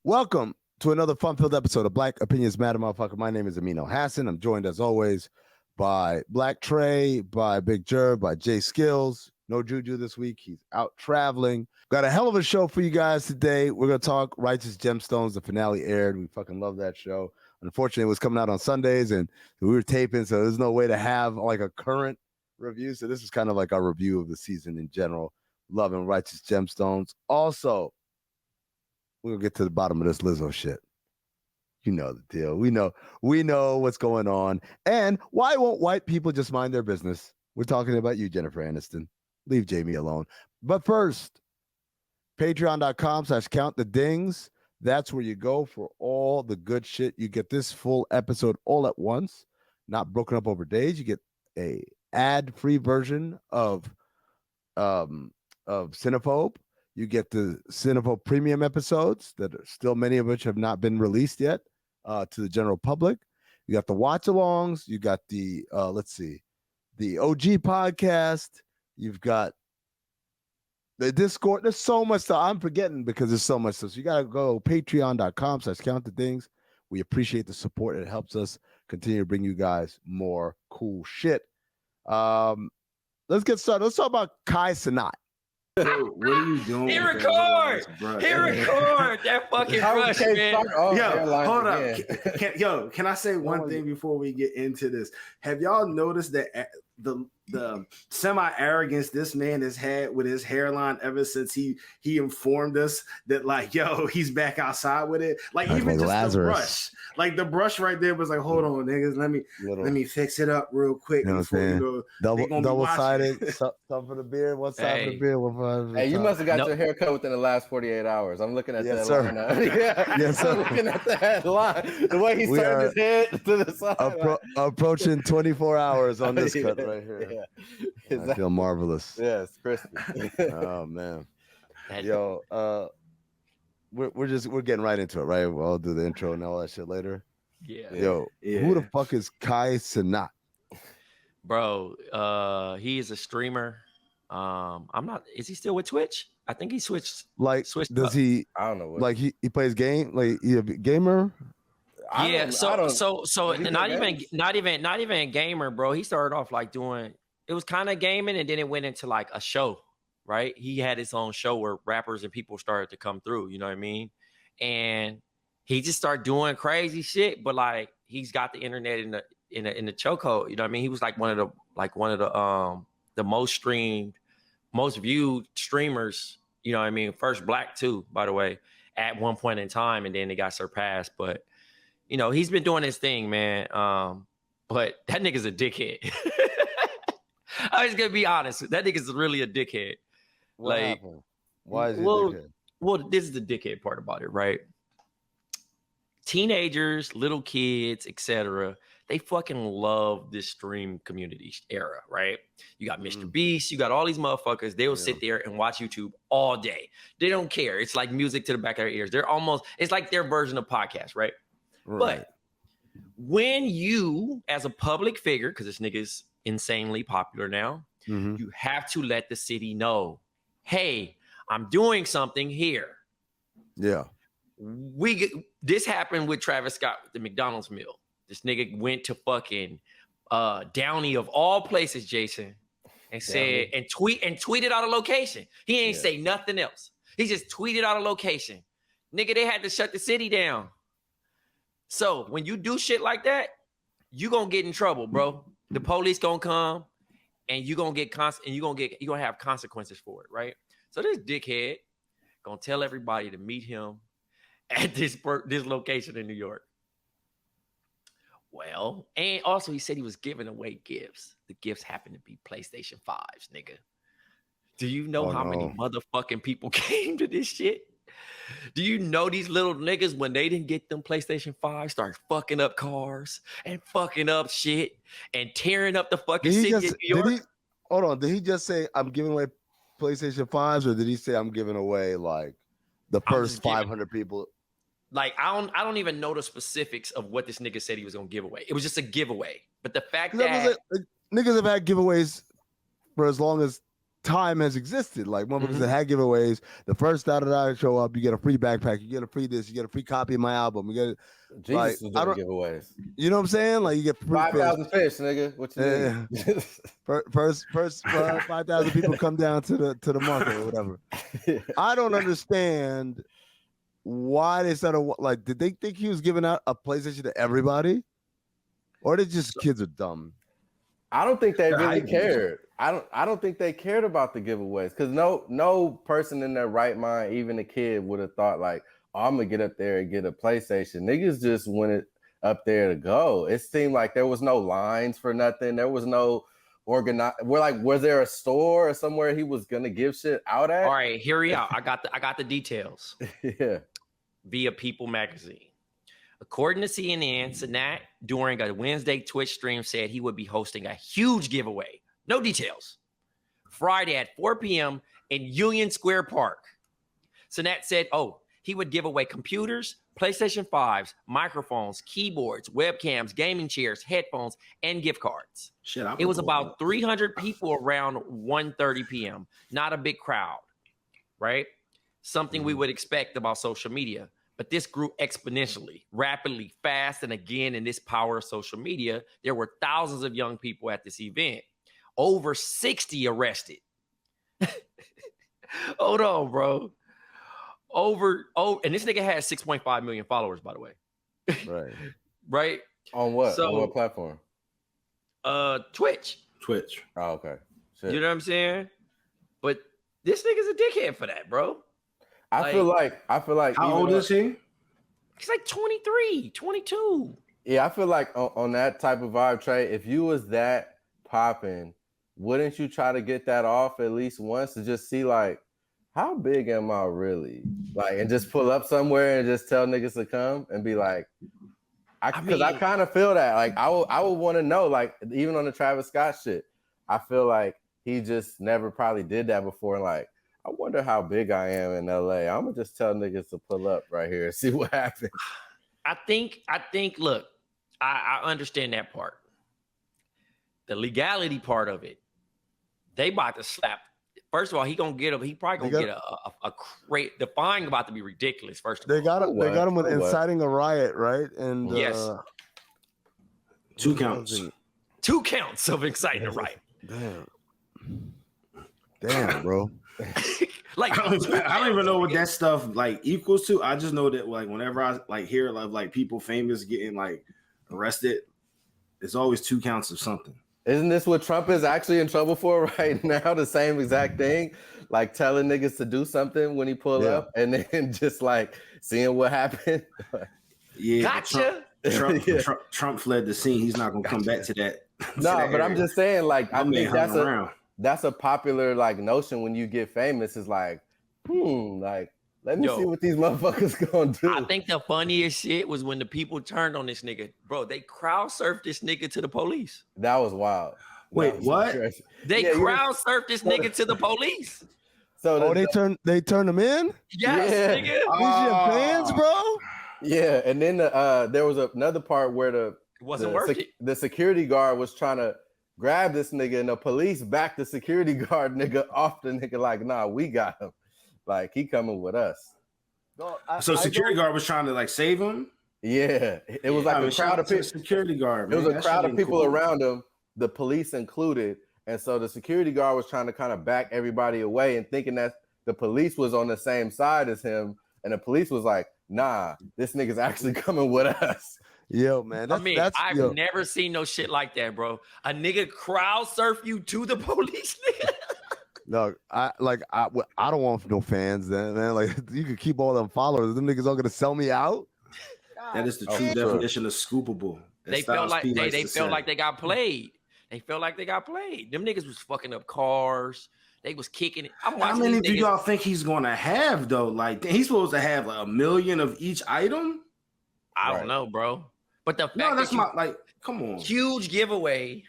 Welcome to another fun-filled episode of Black Opinions Matter, motherfucker. My name is Amin Hassan. I'm joined, as always, by Black Trey, by Big Jerv, by Jay Skills. No Juju this week. He's out traveling. Got a hell of a show for you guys today. We're going to talk Righteous Gemstones. The finale aired. We fucking love that show. Unfortunately, it was coming out on Sundays, and we were taping, so there's no way to have like a current review. So this is kind of like our review of the season in general. Loving Righteous Gemstones. Also, we're gonna get to the bottom of this Lizzo shit. You know the deal. We know what's going on. And why won't white people just mind their business? We're talking about you, Jennifer Aniston. Leave Jamie alone. But first, patreon.com/countthedings. That's where you go for all the good shit. You get this full episode all at once, not broken up over days. You get a ad-free version of Cinephobe. You get the Cinephobe premium episodes that are still, many of which have not been released yet to the general public. You got the watch-alongs. You got the the OG podcast. You've got the Discord. There's so much stuff I'm forgetting because there's so much stuff. So you got to go patreon.com/countthedings. We appreciate the support. It helps us continue to bring you guys more cool shit. Let's get started. Let's talk about Kai Cenat. So what are you doing? Hit record that fucking rush, man. Hold up. Can I say one thing before we get into this? Have y'all noticed that the semi-arrogance this man has had with his hairline ever since he informed us that, like, he's back outside with it? Like, even like just Lazarus. The brush right there was like, hold on, niggas, let me fix it up real quick. You know what I'm saying? Double-sided, some for the beard, one side for the beard, one for the Hey, you must have got your haircut within the last 48 hours. I'm looking at that line now. Yes, sir. I'm looking at that line. The way he turned his head to the side. Approaching 24 hours on this cut right here. Yeah. I feel marvelous. Yes, crispy. Oh man. We're getting right into it, right? We'll do the intro and all that shit later. Yeah. Who the fuck is Kai Cenat? Bro, he is a streamer. Is he still with Twitch? I think he switched. Does he? I don't know. Like he plays game? Like he a gamer? Not even a gamer, bro. He started off like doing, it was kind of gaming, and then it went into like a show, right? He had his own show where rappers and people started to come through, you know what I mean? And he just started doing crazy shit, but like he's got the internet in the chokehold, you know what I mean? He was like one of the most streamed, most viewed streamers, you know what I mean? First black too, by the way, at one point in time, and then it got surpassed. But he's been doing his thing, man. But that nigga's a dickhead. I'm just gonna be honest. That nigga's really a dickhead. What happened? Why is he a dickhead? Well, this is the dickhead part about it, right? Teenagers, little kids, etc. They fucking love this stream community era, right? You got Mr. Beast, you got all these motherfuckers. They will sit there and watch YouTube all day. They don't care. It's like music to the back of their ears. It's like their version of podcast, right? But when you, as a public figure, because this nigga's insanely popular now, you have to let the city know, hey, I'm doing something here. Yeah. This happened with Travis Scott with the McDonald's meal. This nigga went to fucking Downey of all places, Jason, and said and tweeted out a location. He ain't say nothing else. He just tweeted out a location. Nigga, they had to shut the city down. So when you do shit like that, you gonna get in trouble, bro. The police gonna come, and you gonna get you gonna have consequences for it, right? So this dickhead gonna tell everybody to meet him at this location in New York. Well, and also he said he was giving away gifts. The gifts happened to be PlayStation 5s, nigga. Do you know how many motherfucking people came to this shit? Do you know these little niggas, when they didn't get them PlayStation 5, start fucking up cars and fucking up shit and tearing up the fucking city of New York? Hold on. Did he just say, I'm giving away PlayStation 5s, or did he say, I'm giving away like the first 500 people? Like, I don't even know the specifics of what this nigga said he was going to give away. It was just a giveaway. But the fact that niggas have had giveaways for as long as time has existed. Like motherfuckers that had giveaways. The first da show up, you get a free backpack, you get a free this, you get a free copy of my album. You get Jesus like, was doing giveaways. You know what I'm saying? Like you get 5,000 fish, nigga. What you mean? First 5,000 people come down to the market or whatever. I don't understand why they started. Like, did they think he was giving out a PlayStation to everybody, or they just kids are dumb? I don't think they really cared. I don't think they cared about the giveaways because no person in their right mind, even a kid, would have thought like, oh, I'm gonna get up there and get a PlayStation. Niggas just went up there to go. It seemed like there was no lines for nothing. There was no organized. Was there a store or somewhere he was gonna give shit out at? All right, hear me out. I got the details. Yeah. Via People Magazine. According to CNN, Cenat, during a Wednesday Twitch stream, said he would be hosting a huge giveaway. No details. Friday at 4 p.m. in Union Square Park. Cenat said, he would give away computers, PlayStation 5s, microphones, keyboards, webcams, gaming chairs, headphones, and gift cards. It was about 300 people around 1:30 p.m. Not a big crowd, right? Something we would expect about social media. But this grew exponentially, rapidly, fast, and again, in this power of social media, there were thousands of young people at this event. Over 60 arrested. Hold on, bro. And this nigga has 6.5 million followers, by the way. Right. Right? On what? So, on what platform? Twitch. Oh, okay. Shit. You know what I'm saying? But this nigga's a dickhead for that, bro. I feel like how old is he? He's like 23, 22. Yeah, I feel like on that type of vibe, Trey, if you was that popping, wouldn't you try to get that off at least once to just see like, how big am I really? Like, and just pull up somewhere and just tell niggas to come and be like, because I kind of feel that. Like, I would want to know, like, even on the Travis Scott shit, I feel like he just never probably did that before. And like, I wonder how big I am in LA. I'm gonna just tell niggas to pull up right here and see what happens. I think, look, I understand that part. The legality part of it, they about to slap. First of all, he probably gonna get a crate. The fine about to be ridiculous. First of all, they got him with inciting a riot, right? And yes, 2 counts. 2 counts of inciting a riot. Damn, bro. Like I don't even know what that stuff like equals to. I just know that like whenever I like hear of like people famous getting like arrested, it's always 2 counts of something. Isn't this what Trump is actually in trouble for right now? The same exact thing, like telling niggas to do something when he pull up, and then just like seeing what happened. Yeah, gotcha. Trump fled the scene. He's not gonna come back to that. No, but I'm just saying, like, I think that's a popular like notion when you get famous. Is like, like, let me see what these motherfuckers gonna do. I think the funniest shit was when the people turned on this nigga. Bro, they crowd surfed this nigga to the police. That was wild. Wait, what? They crowd surfed this nigga to the police. So they turned him in? Yes, nigga. These your fans, bro? Yeah, and then there was another part where the security guard was trying to grab this nigga, and the police backed the security guard nigga off the nigga like, nah, we got him. Like, he coming with us. No, security guard was trying to like save him? Yeah. It was like a crowd of people. Security guard, man. It was a crowd of people around him, the police included. And so the security guard was trying to kind of back everybody away and thinking that the police was on the same side as him. And the police was like, nah, this nigga's actually coming with us. Yo, man. I've never seen no shit like that, bro. A nigga crowd surf you to the police, nigga. No, I don't want no fans then, man. Like, you could keep all them followers. Them niggas all gonna sell me out. That is the true definition of scoopable. They felt like they felt like they got played. They felt like they got played. Them niggas was fucking up cars. They was kicking it. How many do y'all think he's gonna have though? Like, he's supposed to have like 1 million of each item. I don't know, bro. But the fact that's not like, come on, huge giveaway.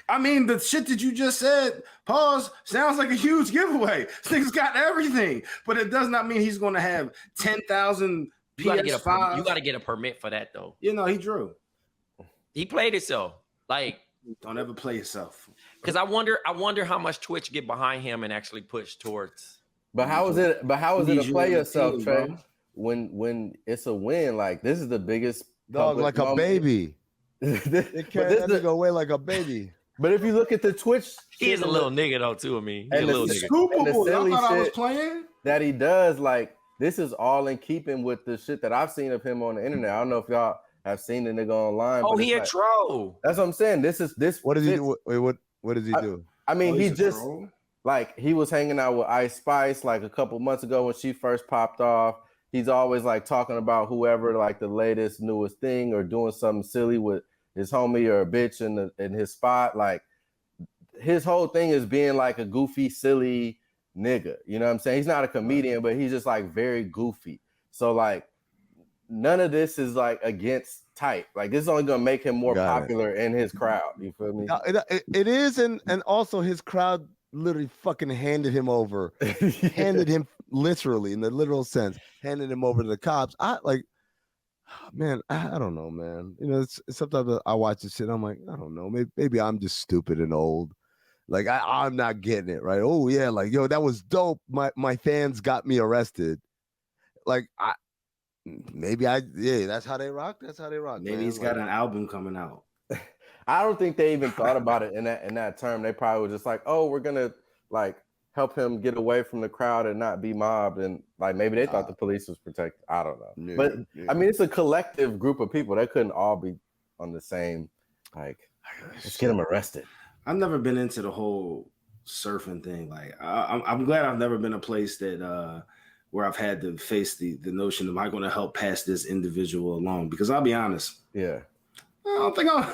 I mean, the shit that you just said, pause, sounds like a huge giveaway. This nigga's got everything, but it does not mean he's going to have 10,000 PS5. You got to get a permit for that, though. You know, he drew. He played it so. Like, Don't ever play yourself. Because I wonder how much Twitch get behind him and actually push towards. But how is it to play yourself, team, Trey? bro. When it's a win, like this is the biggest Dog, public like a moment. baby. But They carry that nigga away like a baby. But if you look at the Twitch, He is a little nigga though too. I mean, he's a And little the nigga. Scoopable. Y'all silly thought I was shit. playing? that he does, like this is all in keeping with the shit that I've seen of him on the internet. I don't know if y'all have seen the nigga online. Oh, but he it's a like, troll. that's what I'm saying. This. What does he fits. do? Wait, what does he do? I mean, Oh, he he's a just troll? like he was hanging out with Ice Spice like a couple months ago when she first popped off. He's always like talking about whoever like the latest newest thing or doing something silly with his homie or a bitch in his spot. Like his whole thing is being like a goofy, silly nigga. You know what I'm saying? He's not a comedian, but he's just like very goofy. So like none of this is like against type. Like this is only gonna make him more popular in his crowd. You feel me? No, it is, and also his crowd literally fucking handed him over, handed him literally in the literal sense, handed him over to the cops. I don't know, man. You know, it's sometimes I watch this shit. I'm like, I don't know. Maybe I'm just stupid and old. Like I'm not getting it right. Oh yeah, like yo, that was dope. My fans got me arrested. Like that's how they rock. That's how they rock. Maybe man. he's got an album coming out. I don't think they even thought about it in that term. They probably were just like, oh, we're gonna like help him get away from the crowd and not be mobbed. And like maybe they thought the police was protected. I don't know. But I mean, it's a collective group of people. They couldn't all be on the same, like, let's get him arrested. I've never been into the whole surfing thing. Like I'm glad I've never been a place that where I've had to face the notion, am I going to help pass this individual along? Because I'll be honest. Yeah. I don't think I'm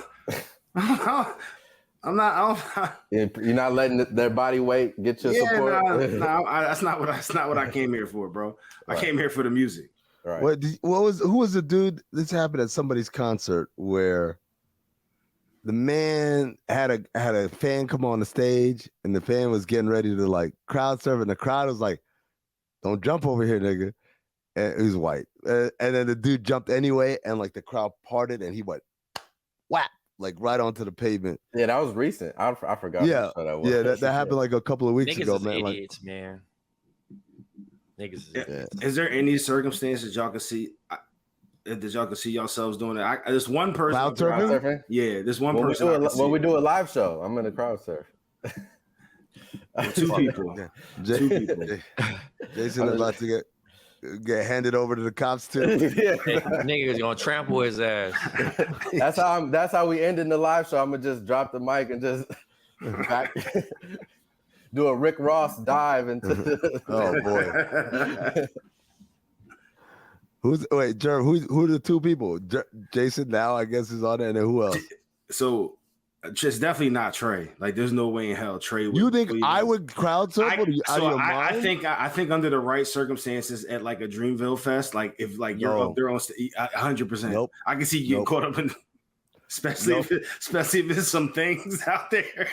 not. You're not letting their body weight get your support. That's not what I came here for, bro. Right. I came here for the music. Right. Who was the dude? This happened at somebody's concert where the man had a fan come on the stage, and the fan was getting ready to like crowd surf, and the crowd was like, "Don't jump over here, nigga." And he was white, and then the dude jumped anyway, and like the crowd parted, and he went whap, like right onto the pavement. Yeah, that was recent. I forgot. Yeah, that was. yeah, that happened like a couple of weeks Niggas ago, is man. idiots, man. Niggas is idiots. Is there any circumstances y'all can see? That y'all can see yourselves doing it? There's one person. Crowd surfing? Yeah, there's one when person. When we do a live show, I'm in the crowd surf. Two people. Two people. Jason is about to get handed over to the cops too. Yeah. Nigga is gonna trample his ass. That's how we end in the live show. I'm gonna just drop the mic and just do a Rick Ross dive into the Oh boy. Jerv, who are the two people? Jason now, I guess, is on there, and then who else? So it's definitely not Trey. Like, there's no way in hell Trey would. You think I would crowd surf? I think under the right circumstances at like a Dreamville Fest, like if like you're up there on 100%. Nope. I can see you getting caught up in, especially if there's some things out there.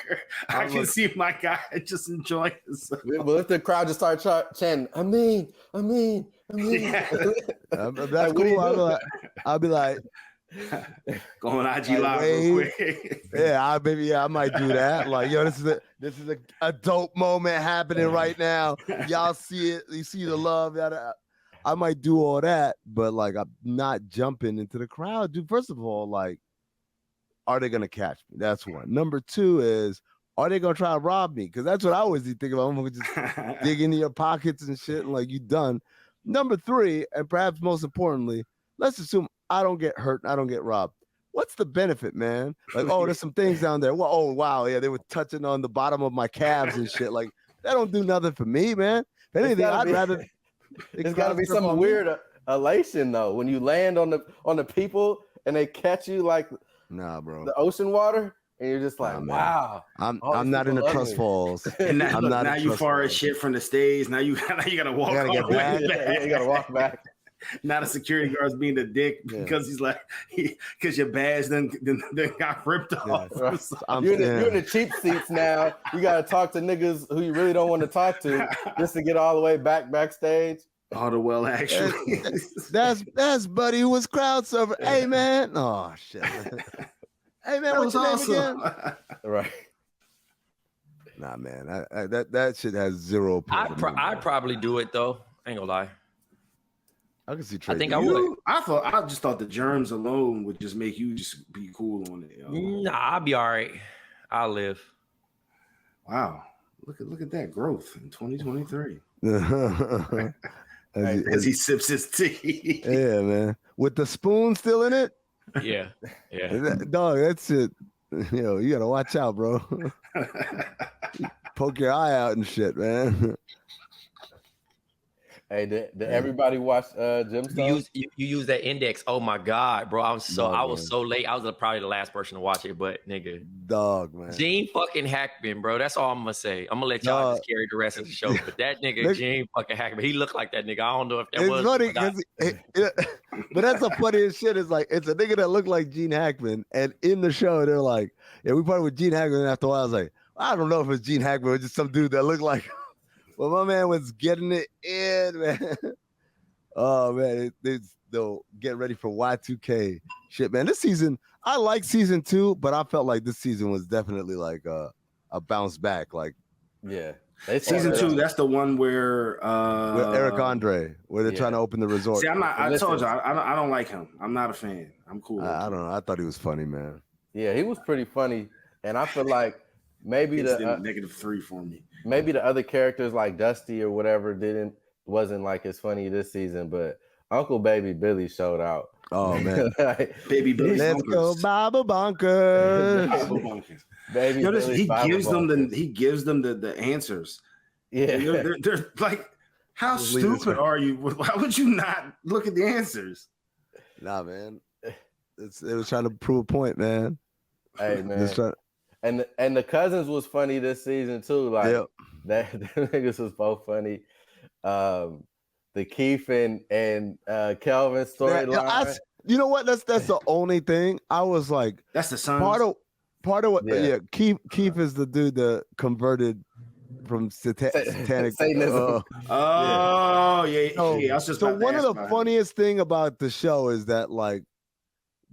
I can see my guy just enjoying himself. Well, if the crowd just start chanting, Amin. Yeah. That's cool. I'll be like, going IG live real quick. I might do that. Like, yo, this is a dope moment happening right now. Y'all see it. You see the love. I might do all that, but like, I'm not jumping into the crowd, dude. First of all, like, are they gonna catch me? That's one. Number two is, are they gonna try to rob me? Because that's what I always think about. I'm gonna just dig into your pockets and shit, and like, you done. Number three, and perhaps most importantly, let's assume I don't get hurt and I don't get robbed. What's the benefit, man? Like, oh, there's some things down there. Well, oh, wow, yeah, they were touching on the bottom of my calves and shit. Like, that don't do nothing for me, man. If anything, I'd rather. It's got to be some weird elation though when you land on the people and they catch you like, nah, bro, the ocean water. And you're just like, wow. I'm not in the trust falls. And now you far as shit from the stage. Now you gotta walk. You gotta walk back. Now the security guard's being a dick because he's like, because your badge then got ripped off. You're in the cheap seats now. You gotta talk to niggas who you really don't want to talk to just to get all the way backstage. All the well, actually. That's buddy who was crowd surfing. Hey man, oh shit. Hey man, That what's was your name awesome. again? Right. Nah, man, that shit has zero appeal to me. I'd probably do it though. I ain't gonna lie. I can see Trey. I think I would. I just thought the germs alone would just make you just be cool on it. Yo. Nah, I'll be all right. I'll live. Wow, look at that growth in 2023. As he sips his tea. Yeah, man. With the spoon still in it? Yeah. Dog, that's it. Yo, you gotta watch out, bro. Poke your eye out and shit, man. Hey, did everybody watch Gemstones? You use that index. Oh my god, bro. I was so late. I was probably the last person to watch it, but nigga. Dog, man. Gene fucking Hackman, bro. That's all I'm gonna say. I'm gonna let y'all just carry the rest of the show. But that nigga, Gene fucking Hackman, he looked like that nigga. I don't know if that was funny but that's the funniest shit. Is like it's a nigga that looked like Gene Hackman, and in the show they're like, yeah, we parted with Gene Hackman. And after a while, I was like, I don't know if it's Gene Hackman or just some dude that looked like. Well, my man was getting it in, man. Oh man, they're getting ready for Y2K shit, man. This season, I like season 2, but I felt like this season was definitely like a bounce back. Like, yeah, season 2. That's the one where with Eric Andre, where they're trying to open the resort. See, I'm not. I told you, I don't like him. I'm not a fan. I'm cool. I don't know. I thought he was funny, man. Yeah, he was pretty funny, and I feel like maybe the -3 for me. Maybe the other characters like Dusty or whatever wasn't like as funny this season, but Uncle Baby Billy showed out. Oh man, Baby Billy, let's go Bible Bonkers. Baby Notice Billy, he gives them the answers. Yeah, they're like, how stupid are you? Why would you not look at the answers? Nah, man, it was trying to prove a point, man. Hey, man. And the cousins was funny this season too. Like that niggas was both funny. The Keith and Kelvin storyline. You know what? That's the only thing. I was like, that's the son. Part of what Keith is the dude that converted from satanic Satanism. Yeah. So one of the funniest thing about the show is that like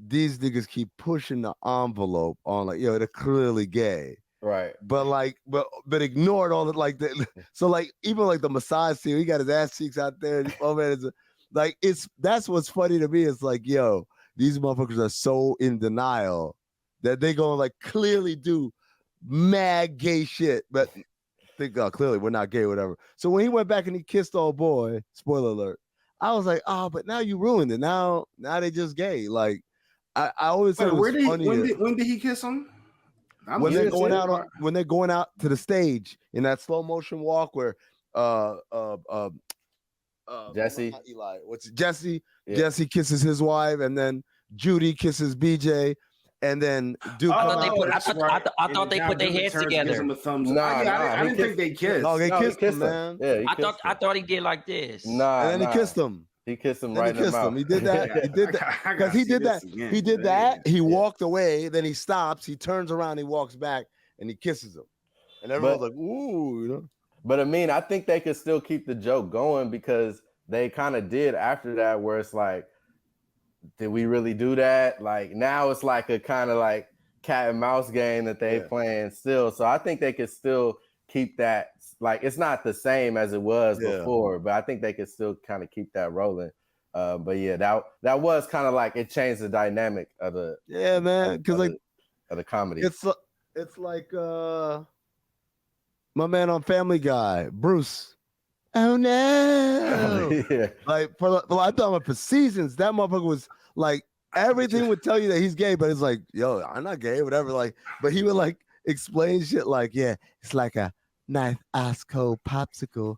these niggas keep pushing the envelope on like, yo, they're clearly gay. Right. But like, but ignored all the like that. So like even like the massage scene, he got his ass cheeks out there. And, oh man, that's what's funny to me. It's like, yo, these motherfuckers are so in denial that they gonna like clearly do mad gay shit, but think clearly we're not gay, or whatever. So when he went back and he kissed old boy, spoiler alert, I was like, oh, but now you ruined it. Now they just gay. Like I always said, when did he kiss him? When they're going out to the stage in that slow motion walk where Jesse, Eli, Jesse kisses his wife, and then Judy kisses BJ, and then Duke. I thought they put their heads together. I didn't think they kissed. No, they kissed him, man. Yeah, I thought he did like this. And then he kissed him. He kissed him right in the mouth. He did that. He did that because he did that. He did that. He walked away. Then he stops. He turns around. He walks back and he kisses him. And everyone's like, "Ooh," you know. But I mean, I think they could still keep the joke going because they kind of did after that, where it's like, did we really do that? Like now it's like a kind of like cat and mouse game that they playing still. So I think they could still keep that. Like it's not the same as it was before, but I think they could still kind of keep that rolling. But yeah, that was kind of like it changed the dynamic of the man, because like of the comedy. It's like my man on Family Guy, Bruce. Oh no! Like I thought for seasons that motherfucker was like everything would tell you that he's gay, but it's like, yo, I'm not gay, whatever. Like, but he would like explain shit like, yeah, it's like a nice ice cold popsicle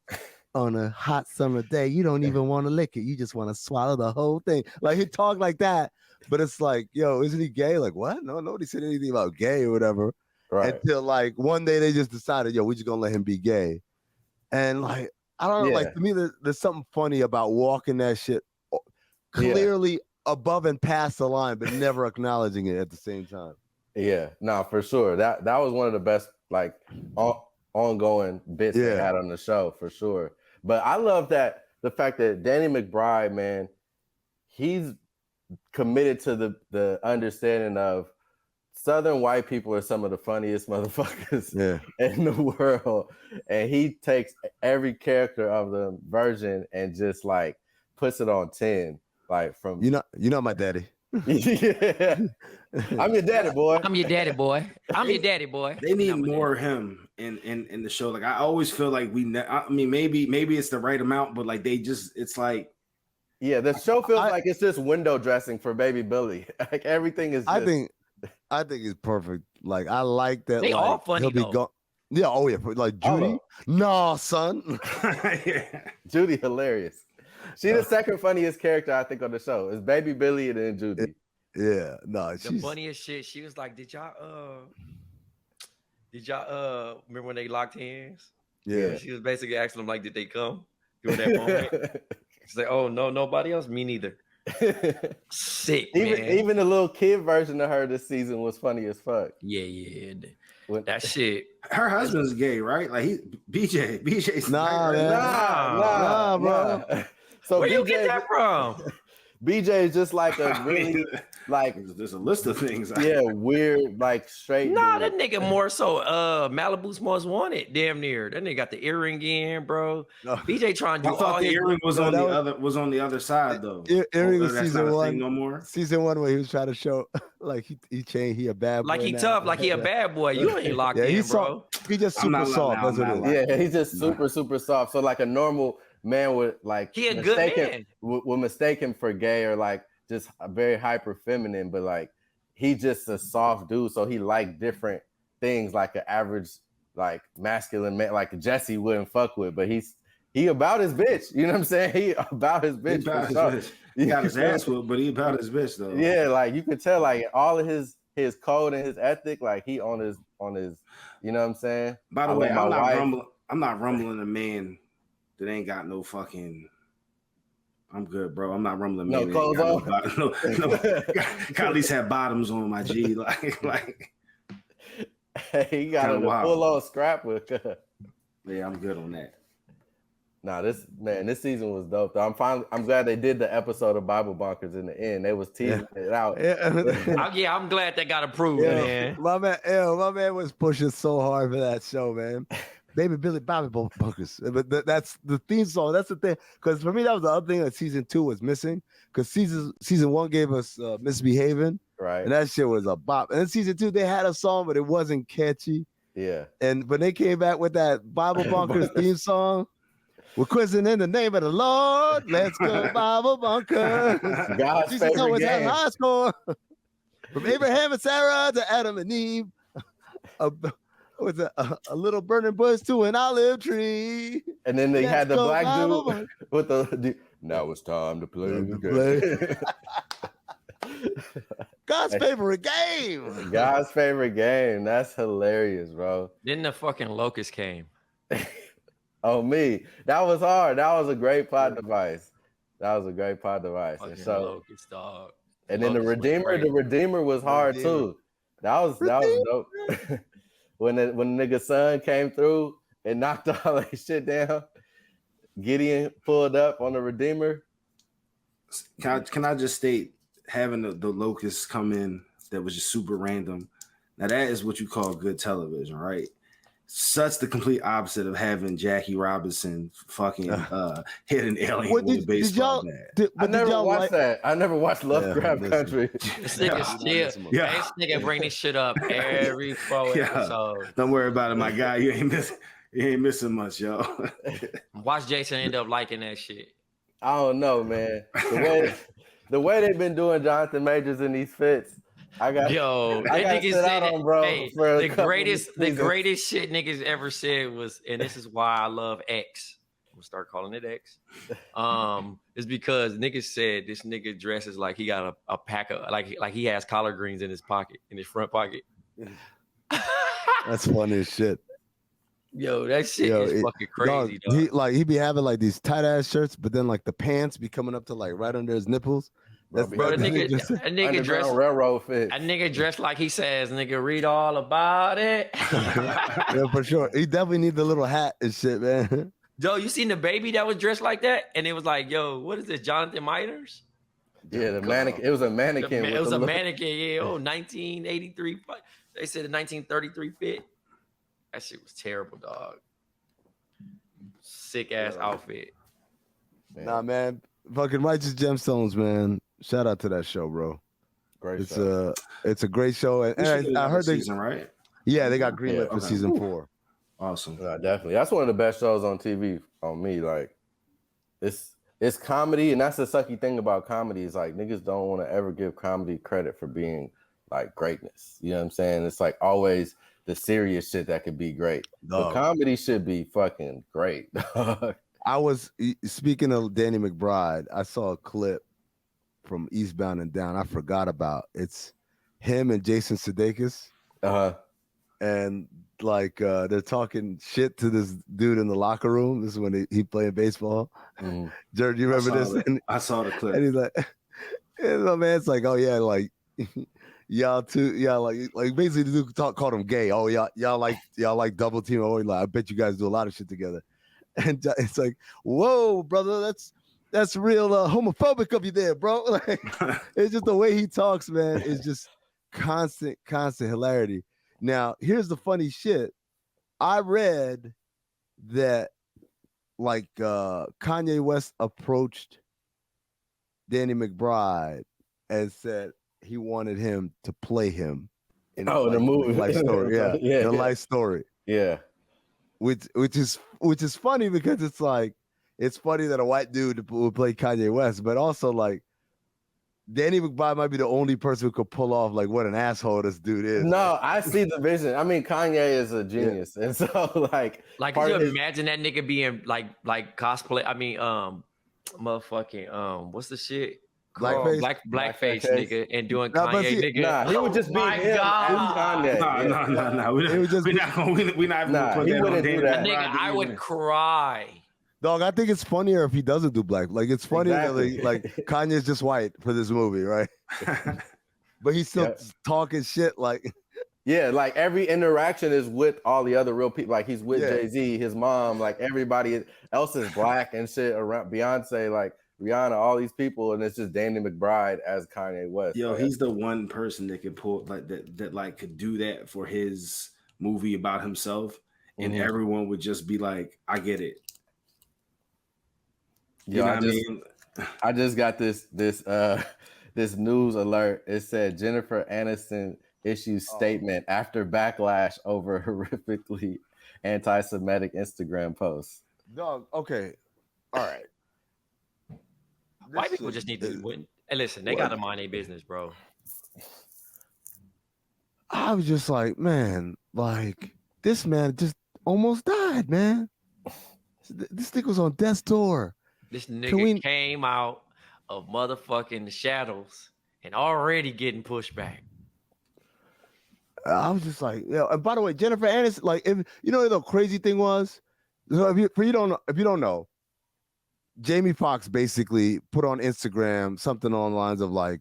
on a hot summer day. You don't even want to lick it. You just want to swallow the whole thing. Like he talked like that, but it's like, yo, isn't he gay? Like, what? No, nobody said anything about gay or whatever. Right. Until like one day they just decided, yo, we just gonna let him be gay. And like, I don't know, like to me, there's something funny about walking that shit clearly above and past the line, but never acknowledging it at the same time. Yeah, no, for sure. That was one of the best like ongoing bits they had on the show for sure. But I love that the fact that Danny McBride, man, he's committed to the understanding of Southern white people are some of the funniest motherfuckers in the world, and he takes every character of the version and just like puts it on 10. Like from you know my daddy. Yeah. I'm your daddy, boy. I'm your daddy, boy. I'm your daddy, boy. They need more of him in the show. Like I always feel like I mean, maybe it's the right amount, but like it's like. Yeah, the show feels like it's just window dressing for Baby Billy. Like everything is. I think it's perfect. Like I like that. They like, all funny though. Yeah. Oh yeah. Like Judy. No, son. Judy hilarious. She's the second funniest character I think on the show. It's Baby Billy and then Judy. Yeah, no, the funniest shit. She was like, "Did y'all remember when they locked hands?" Yeah. She was basically asking them like, "Did they come?" During that moment. She's like, "Oh no, nobody else. Me neither." Sick, even the little kid version of her this season was funny as fuck. Yeah. That shit. Her husband's gay, right? Like BJ's nah, bro. So where you get that from? BJ is just like a really like there's a list of things. Weird, like straight. Nah, that nigga more so Malibu's Most Wanted, damn near. That nigga got the earring in, bro. No. BJ trying to do I thought the earring was on the other side though. Earring was season 1. No more. Season 1 where he was trying to show like he changed, he a bad boy. Like he tough, like he a bad boy. You ain't locked in, bro. He just super soft. That's what it is. Yeah, he's just super soft. So like a normal man would like he a good man. Would mistake him for gay or like just a very hyper feminine, but like he just a soft dude, so he like different things like an average like masculine man like Jesse wouldn't fuck with, but he about his bitch, you know what I'm saying? He about his bitch. He got his ass whooped, but he about his bitch though. Yeah, like you could tell like all of his code and his ethic, like he on his you know what I'm saying? By the way, I'm not rumbling a man that ain't got no fucking. I'm good, bro. I'm not rumbling. No clothes on. No. Got at least have bottoms on my G. Like. Hey, he got a full on scrap with. Yeah, I'm good on that. Nah, this season was dope. Though. I'm glad they did the episode of Bible Bonkers in the end. They was teasing it out. Yeah, I'm glad they got approved, man. My man was pushing so hard for that show, man. Baby Billy Bobby Bunkers. But that's the theme song. That's the thing. Because for me, that was the other thing that season 2 was missing. Because season 1 gave us Misbehaving. Right. And that shit was a bop. And then season 2, they had a song, but it wasn't catchy. Yeah. And when they came back with that Bible Bunkers theme song, we're quizzing in the name of the Lord. Let's go, Bible Bunkers. God's favorite game. High score. From Abraham and Sarah to Adam and Eve. Was a little burning bush to an olive tree. And then they had the black dude with the now it's time to play the game. God's favorite game. God's favorite game. That's hilarious, bro. Then the fucking locust came. Oh, me. That was hard. That was a great plot device. And so locust, dog. And then the Redeemer was hard too. That was dope. When the nigga's son came through and knocked all that shit down, Gideon pulled up on the Redeemer. Can I just state, having the locusts come in that was just super random. Now that is what you call good television, right? Such the complete opposite of having Jackie Robinson fucking hit an alien with a baseball bat. I never watched that. I never watched Lovecraft Country. This nigga bring this shit up every 4 episodes. Don't worry about it, my guy. You ain't missing much, yo. Watch Jason end up liking that shit. I don't know, man. The way they've been doing Jonathan Majors in these fits. I got niggas said on, bro. Hey, the greatest shit niggas ever said was, and this is why I love X. I'm gonna start calling it X. It's because niggas said this nigga dresses like he got a pack of like he has collard greens in his pocket, in his front pocket. That's funny as shit. Yo, that shit is fucking crazy, dog. He be having like these tight ass shirts, but then like the pants be coming up to like right under his nipples. That nigga dressed railroad fit. A nigga dressed like he says, nigga, read all about it. Yeah, for sure. He definitely needs the little hat and shit, man. Joe, you seen the baby that was dressed like that? And it was like, yo, what is this, Jonathan Miners? Yeah, the mannequin. It was a mannequin. It was a mannequin. Yeah, 1983. They said a 1933 fit. That shit was terrible, dog. Sick ass outfit. Man. Nah, man. Fucking Righteous Gemstones, man. Shout out to that show, bro. Great show. It's a great show. And I heard season, right? Yeah, they got greenlit for season 4. Awesome. Yeah, definitely. That's one of the best shows on TV on me. Like, it's comedy, and that's the sucky thing about comedy is like niggas don't want to ever give comedy credit for being like greatness. You know what I'm saying? It's like always the serious shit that could be great. But comedy should be fucking great. I was speaking of Danny McBride. I saw a clip from Eastbound and Down. I forgot about it's him and Jason Sudeikis. And like they're talking shit to this dude in the locker room. This is when he playing baseball. Jerv, do you remember this? I saw the clip. And he's like, and my man's like, oh yeah, like y'all too, like basically the dude called him gay. Oh y'all like double team. Oh, like I bet you guys do a lot of shit together. And it's like, whoa, brother, that's real homophobic of you there, bro. Like, it's just the way he talks, man. It's just constant hilarity. Now, here's the funny shit. I read that like Kanye West approached Danny McBride and said he wanted him to play him in the movie life story. Yeah, life story. Yeah. Which is funny because it's like it's funny that a white dude would play Kanye West, but also like Danny McBride might be the only person who could pull off like what an asshole this dude is. No, I see the vision. I mean, Kanye is a genius, and so like could you imagine that nigga being like cosplay? I mean, motherfucking what's the shit? Blackface, blackface nigga, and doing Kanye nigga. Nah, he would just be him and Kanye. Nah. We're not even he wouldn't do that. Nigga, I would cry. Dog, I think it's funnier if he doesn't do black. Like it's funny that like Kanye's just white for this movie, right? But he's still talking shit like. Yeah, like every interaction is with all the other real people. Like he's with Jay-Z, his mom, like everybody else is black and shit around Beyonce, like Rihanna, all these people, and it's just Danny McBride as Kanye West. Yo, he's the one person that could pull like that like could do that for his movie about himself, and everyone would just be like, I get it. You know what I mean? I just got this news alert. It said Jennifer Aniston issues statement after backlash over horrifically anti-Semitic Instagram posts. Dog, okay. All right. White people just need to win. Hey, listen, they got to mind their business, bro. I was just like, man, like this man just almost died, man. This nigga was on death's door. This nigga came out of motherfucking the shadows and already getting pushed back. I was just like, and by the way, Jennifer Aniston, like, if you know the crazy thing was, so if you don't know, Jamie Foxx basically put on Instagram something on the lines of like,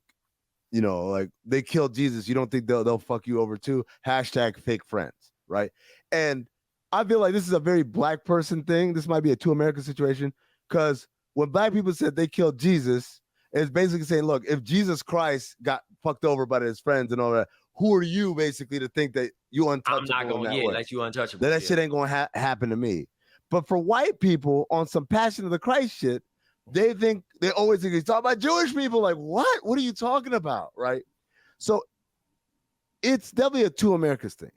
you know, like they killed Jesus. You don't think they'll fuck you over too? #fake friends, right? And I feel like this is a very black person thing. This might be a two American situation because when black people said they killed Jesus, it's basically saying, look, if Jesus Christ got fucked over by his friends and all that, who are you basically to think that you untouchable? I'm not going to let you untouchable. That shit ain't going to happen to me. But for white people on some Passion of the Christ shit, they always think he's talking about Jewish people. Like, what? What are you talking about? Right? So it's definitely a two Americas thing.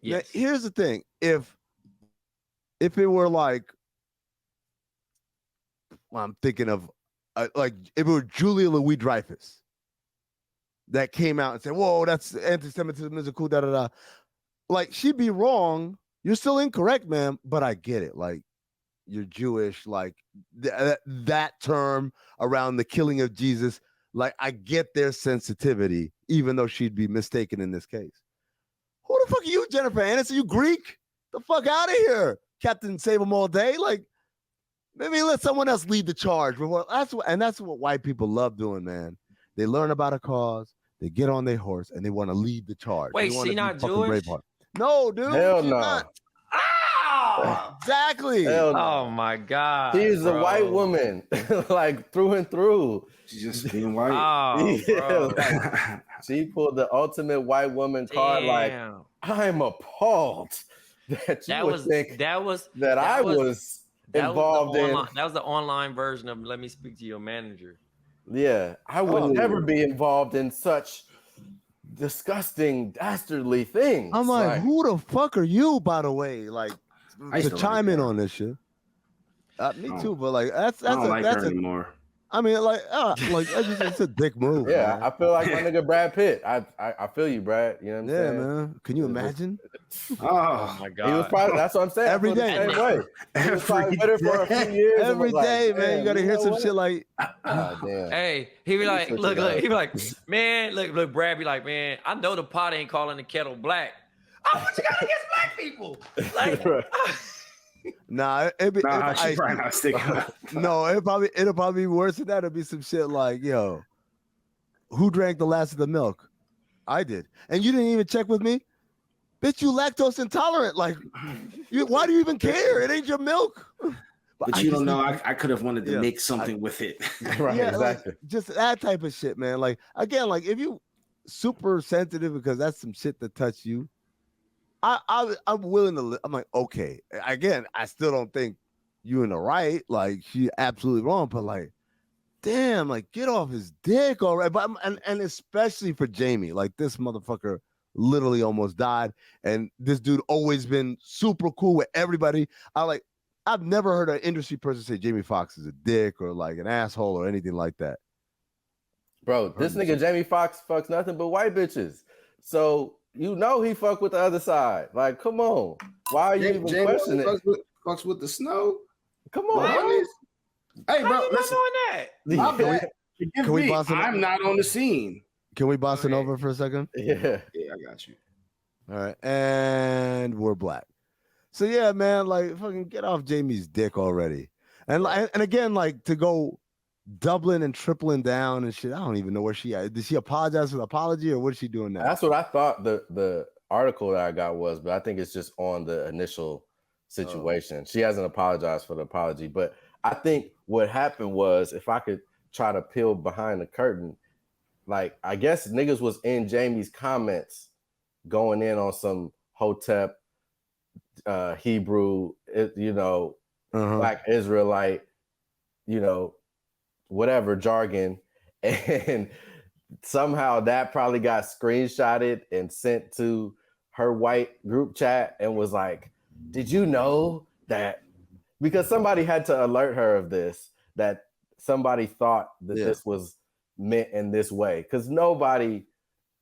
Yes. Now, here's the thing. If it were like, well, I'm thinking of like if it were Julia Louis-Dreyfus that came out and said, whoa, that's anti-Semitism is a cool, da da da. Like, she'd be wrong. You're still incorrect, ma'am, but I get it. Like, you're Jewish, like that term around the killing of Jesus, like I get their sensitivity, even though she'd be mistaken in this case. Who the fuck are you, Jennifer Aniston? You Greek? The fuck out of here, Captain Save 'em all day. Like, maybe let someone else lead the charge. That's what white people love doing, man. They learn about a cause, they get on their horse, and they want to lead the charge. Wait, she not Jewish? No, dude. Hell no. Ow! Oh, exactly. Oh my God. She's a white woman, like through and through. She's just being white. Oh, bro. Like, she pulled the ultimate white woman card. Like, I'm appalled that you would think that I was involved in. That was the online version of "Let me speak to your manager." Yeah, I would never be involved in such disgusting, dastardly things. I'm like, who the fuck are you, by the way? Like, to chime in on this shit. Me too, but like that's I don't like her anymore. I mean, like it's a dick move. Yeah, man. I feel like my nigga Brad Pitt. I feel you, Brad. You know what I'm saying? Yeah, man. Can you imagine? Oh my God. He was probably, that's what I'm saying. Every day. Same way. He was probably with her for a few years. Every day, man. You gotta hear some shit like, damn. Hey, he be like, look, he be like, man, look, Brad be like, man, I know the pot ain't calling the kettle black. Oh, what you got against black people? Like, nah, it'd be she probably not sticking up. No, it'll probably be worse than that. It'll be some shit like, yo, who drank the last of the milk? I did. And you didn't even check with me? Bitch, you lactose intolerant. Like, why do you even care? It ain't your milk. But you don't know, I could have wanted to make something with it. Right, yeah, exactly. Like, just that type of shit, man. Like, again, like if you super sensitive because that's some shit that touched you, I'm willing to. I'm like, okay. Again, I still don't think you in the right. Like, she absolutely wrong. But like, damn, like get off his dick, all right. But and especially for Jamie, like this motherfucker literally almost died, and this dude always been super cool with everybody. I've never heard an industry person say Jamie Foxx is a dick or like an asshole or anything like that. Bro, this nigga Jamie Foxx fucks nothing but white bitches. So you know he fuck with the other side. Like, come on. Why are you even questioning it? Fucks with the snow. Come on. Hey, bro, listen. My bad. Forgive me. I'm not on the scene. Can we boss it over for a second? Yeah. Yeah, I got you. All right. And we're black. So yeah, man, like fucking get off Jamie's dick already. And again, like to go doubling and tripling down and shit. I don't even know where she at. Did she apologize for the apology or what is she doing now? That's what I thought the article that I got was, but I think it's just on the initial situation. She hasn't apologized for the apology, but I think what happened was, if I could try to peel behind the curtain, like I guess niggas was in Jamie's comments going in on some Hotep, Hebrew, Black Israelite, whatever jargon, and somehow that probably got screenshotted and sent to her white group chat and was like, did you know that? Because somebody had to alert her of this, that somebody thought that this was meant in this way. Because nobody,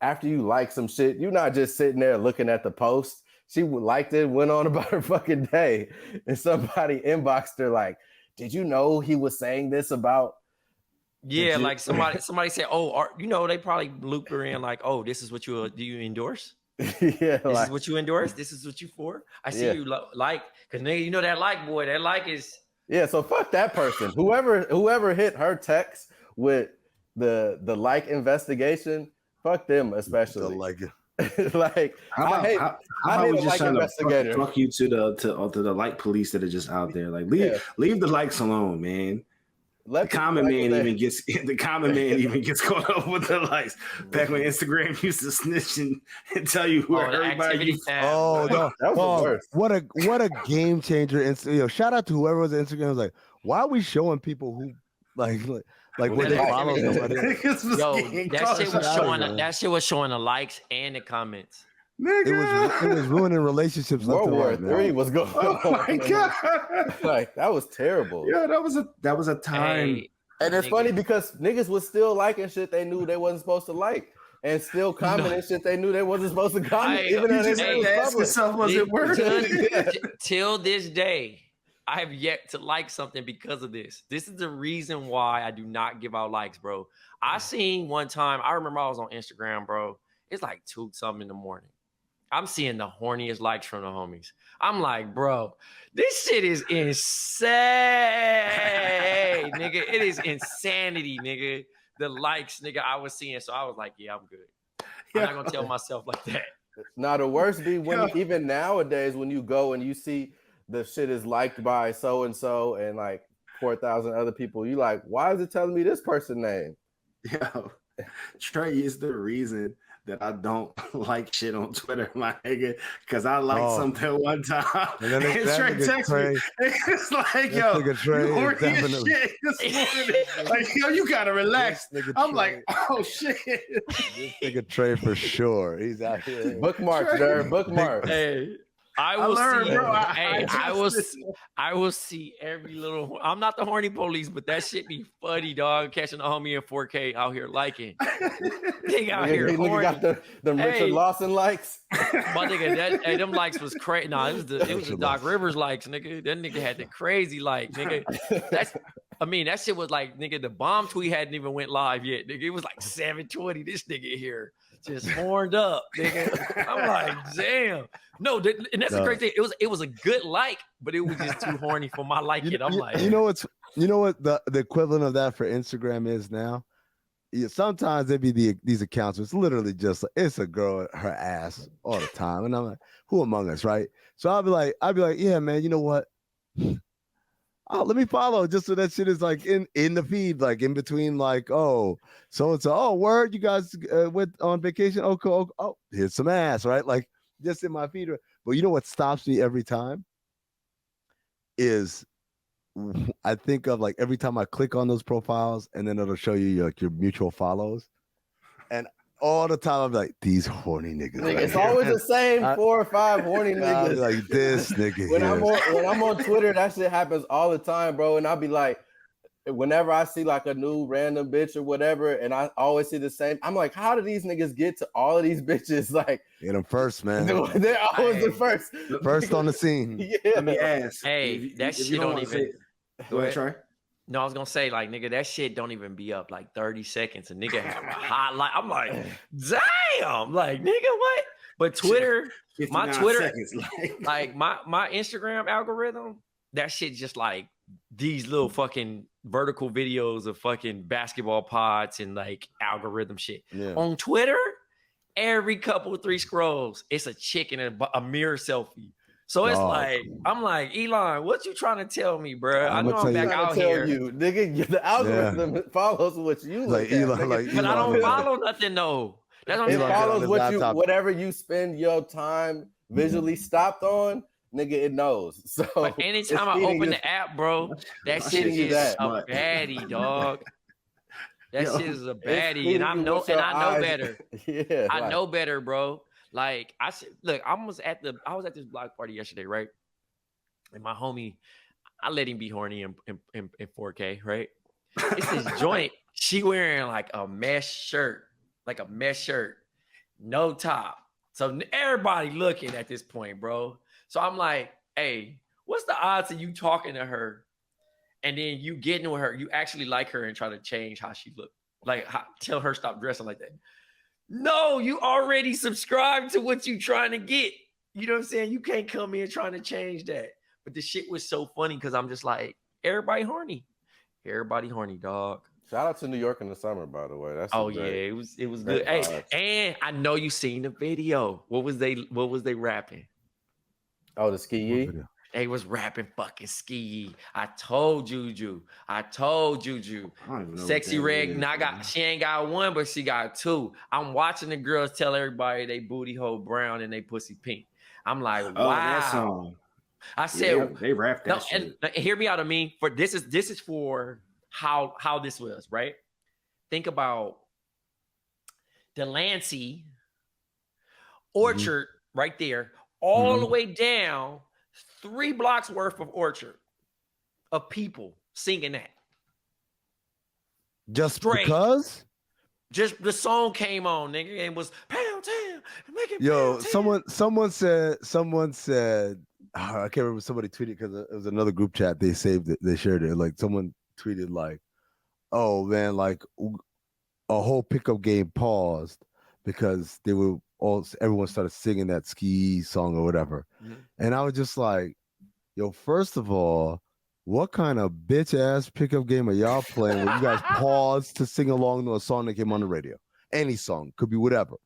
after you like some shit, you're not just sitting there looking at the post. She liked it, went on about her fucking day, and somebody inboxed her like, did you know he was saying this about? Yeah, like somebody said, oh, they probably looped her in like, oh, this is what do you endorse? Yeah, this is what you endorse. This is what you for. I see you like, because nigga, you know that like boy. That like is So fuck that person. Whoever hit her text with the like investigation, fuck them especially. Like it. Like how about we just trying investigator. to fuck you to the like police that are just out there. Like leave the likes alone, man. The common man even gets caught up with the likes. Back when Instagram used to snitch and tell you where everybody. No, that was the worst. What a game changer! Shout out to whoever was on Instagram. Was like, why are we showing people who like when they follow somebody? That shit was showing the likes and the comments. Nigga. It was ruining relationships. World War III was going on. Oh my god! Like that was terrible. Yeah, that was a time. Hey, and it's funny because niggas was still liking shit they knew they wasn't supposed to like, and still commenting shit they knew they wasn't supposed to comment. Even though was it worth? Till this day, I have yet to like something because of this. This is the reason why I do not give out likes, bro. I seen one time. I remember I was on Instagram, bro. It's like 2-something in the morning. I'm seeing the horniest likes from the homies. I'm like, bro, this shit is insane, nigga. It is insanity, nigga. The likes, nigga, I was seeing. So I was like, yeah, I'm good. I'm not gonna tell myself like that. Now the worst be when even nowadays when you go and you see the shit is liked by so and so and like 4,000 other people. You like, why is it telling me this person's name? Yo, Trey is the reason that I don't like shit on Twitter, my nigga, because I liked something one time. And then Trey texts me. It's like, yo, you horny as shit this morning. Like, yo, you gotta relax. I'm like, oh shit. This nigga Trey for sure. He's out here. Bookmark, Jerv. Bookmark. Hey. I will see every little. I'm not the horny police, but that shit be funny, dog. Catching a homie in 4K out here liking. Nigga out here horny. Got the Richard Lawson likes. My nigga, them likes was crazy. Nah, it was the Doc Rivers likes, nigga. That nigga had the crazy like, nigga. That shit was like, nigga. The BOMM tweet hadn't even went live yet, nigga. It was like 7:20. This nigga here just horned up, nigga. I'm like, damn. No, and that's the great thing. It was a good like, but it was just too horny for my liking. I'm like, you know what the equivalent of that for Instagram is now? Yeah, sometimes there be these accounts. It's literally just it's a girl her ass all the time, and I'm like, who among us, right? So I'd be like, yeah, man. You know what? Oh, let me follow just so that shit is like in the feed, like in between, like, oh, so and so, oh, word, you guys went on vacation. Oh, cool. Oh, here's some ass, right? Like just in my feed. But you know what stops me every time is I think of like every time I click on those profiles and then it'll show you like your mutual follows. And all the time I'm like, these horny niggas. Like, it's always the same 4 or 5 horny niggas. Like this nigga. When I'm on Twitter, that shit happens all the time, bro. And I'll be like, whenever I see like a new random bitch or whatever, and I always see the same, I'm like, how do these niggas get to all of these bitches? Like, get them first, man. They're always the first. First on the scene. Yeah. Let me ask. Hey, that shit don't even. Go ahead, Trey. No, I was gonna say, like, nigga, that shit don't even be up like 30 seconds. A nigga have a highlight. I'm like, damn, like, nigga, what? But Twitter, my Twitter, seconds, like my Instagram algorithm, that shit just like these little fucking vertical videos of fucking basketball pods and like algorithm shit. Yeah. On Twitter, every couple 3 scrolls, it's a chick in a mirror selfie. So it's like, I'm like, Elon, what you trying to tell me, bro? I know I'm back out here. Nigga, the algorithm follows what you like. Elon, but I don't follow nothing, though. That's what it follows whatever you spend your time visually stopped on, nigga, it knows. So but anytime I open the app, bro, that shit is a baddie, dog. That shit is a baddie, and I know better. Yeah, I know better, bro. Like I said, look, I was at this block party yesterday, right? And my homie, I let him be horny in 4K, right? It's this joint. She wearing like a mesh shirt, no top. So everybody looking at this point, bro. So I'm like, hey, what's the odds of you talking to her and then you getting with her, you actually like her and try to change how she look? Like, tell her stop dressing like that. No, you already subscribed to what you trying to get. You know what I'm saying? You can't come in trying to change that. But the shit was so funny because I'm just like, everybody horny. Everybody horny, dog. Shout out to New York in the summer, by the way. That's it was good. Hey, and I know you seen the video. What was they rapping? Oh, the ski. They was rapping fucking ski. I told Juju. Sexy Red. She ain't got 1, but she got 2. I'm watching the girls tell everybody they booty hole brown and they pussy pink. I'm like, wow. That song. I said they rapped that shit. And hear me out, Amin. For this is for how this was, right? Think about Delancey, Orchard, right there, all the way down. 3 blocks worth of Orchard of people singing that. Just straight. Because? Just the song came on, nigga, and was pound town. Yo, someone said, I can't remember, somebody tweeted because it was another group chat. They saved it, they shared it. Like someone tweeted like, oh man, like a whole pickup game paused because they were everyone started singing that ski song or whatever. And I was just like, yo, first of all, what kind of bitch ass pickup game are y'all playing where you guys pause to sing along to a song that came on the radio? Any song, could be whatever.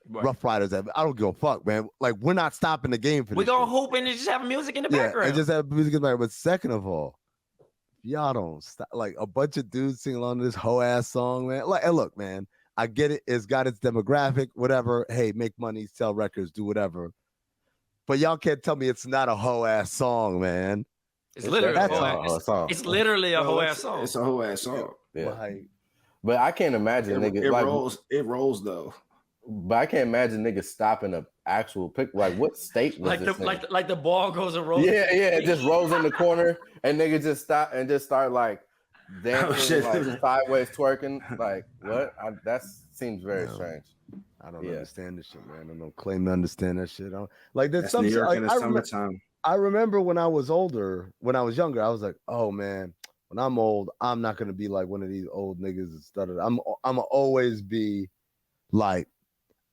Right. Rough Riders. I don't give a fuck, man. Like, we're not stopping the game for We're this gonna shit. hoop and just have music in the Yeah, background. and just have music in the background. But second of all, y'all don't stop. Like, a bunch of dudes sing along to this whole ass song, man. Like, and look, man, I get it. It's got its demographic, whatever. Hey, make money, sell records, do whatever. But y'all can't tell me it's not a whole ass song, man. It's literally that's a whole ass song. It's literally a whole ass song. It's a whole ass song. Yeah. Like, But I can't imagine niggas It like rolls. It rolls though. But I can't imagine niggas stopping a actual pick. Like, what state was this nigga? like the ball goes and rolls. Yeah, it just rolls in the corner, and niggas just stop and just start like dancing, like sideways twerking. Like, what? That seems very strange. I don't understand this shit, man. I don't claim to understand that shit. Like, there's That's some New York like, in the summertime. I remember when I was older, when I was younger, I was like, oh man, when I'm old, I'm not gonna be like one of these old niggas that started. I'm gonna always be like,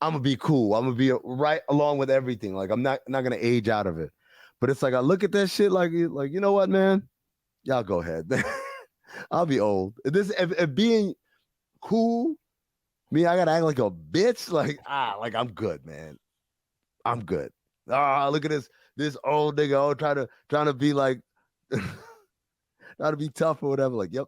I'm gonna be cool. I'm gonna be right along with everything. Like, I'm not gonna age out of it. But it's like, I look at that shit like you know what, man? Y'all go ahead. I'll be old. If being cool, me, I gotta act like a bitch. Like I'm good, man. I'm good. Look at this old nigga trying to be like trying to be tough or whatever. Like, yep.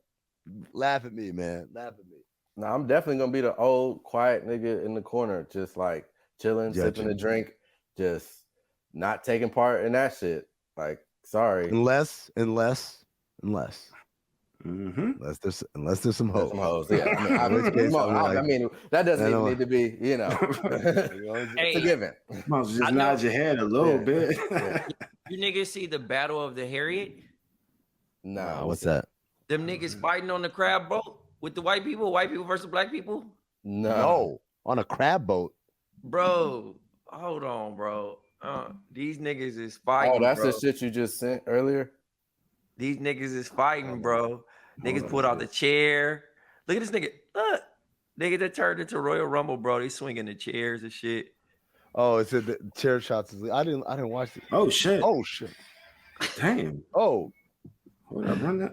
Laugh at me, man. Laugh at me. No, I'm definitely gonna be the old quiet nigga in the corner, just like chilling, sipping a drink, just not taking part in that shit. Like, sorry. Unless Mm-hmm. Unless there's some hoes. Some hoes, yeah. I mean, that doesn't even need to be, you know, it's a given. Just nod your head a little bit. You niggas see the Battle of the Harriet? No, what's that? Them niggas fighting on the crab boat with the white people versus black people? No, on a crab boat. Bro, hold on, bro. These niggas is fighting. Oh, that's the shit you just sent earlier? These niggas is fighting, bro. Niggas pulled out the chair. Look at this nigga. Look. Nigga that turned into Royal Rumble, bro. They swinging the chairs and shit. Oh, it's the chair shots. I didn't watch it. Oh shit. Damn. Oh. Hold up, run that.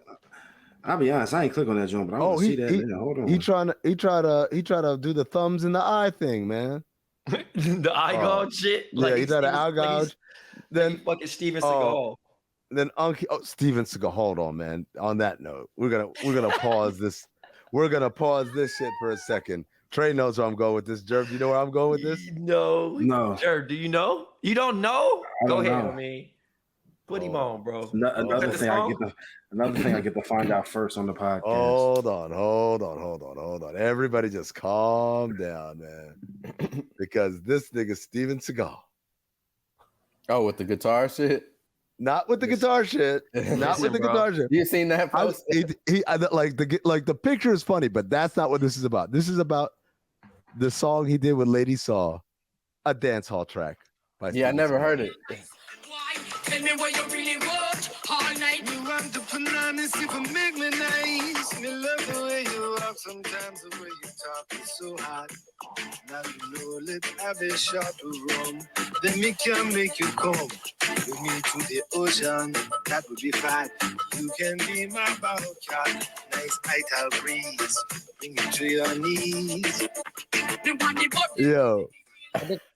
I'll be honest, I ain't click on that joint, but I want to see that. Hold on. He try to do the thumbs in the eye thing, man. The eye gouge shit. Like, he tried to eye gouge. Then fucking Steven Seagal. Then Steven Seagal. Hold on, man. On that note, we're gonna pause this. We're gonna pause this shit for a second. Trey knows where I'm going with this. Jerv, do you know where I'm going with this? No. Jerv, do you know? You don't know? Go ahead, know. Amin. Put him on, bro. Another thing I get to find out first on the podcast. Hold on. Everybody just calm down, man. Because this nigga Steven Seagal. Oh, with the guitar shit? Not with the guitar shit. Not with the guitar shit. You seen that post? The picture is funny, but that's not what this is about. This is about the song he did with Lady Saw, a dance hall track. I never heard it. Tell me what you really want all night. You want to put on this if it make me nice. Me love the way you walk, sometimes the way you talk is so hot. Now you know, let have a shot of rum. Then me can make you come with me to the ocean. That would be fine. You can be my bottle cat. Nice idle breeze. Bring you to your knees. Yo.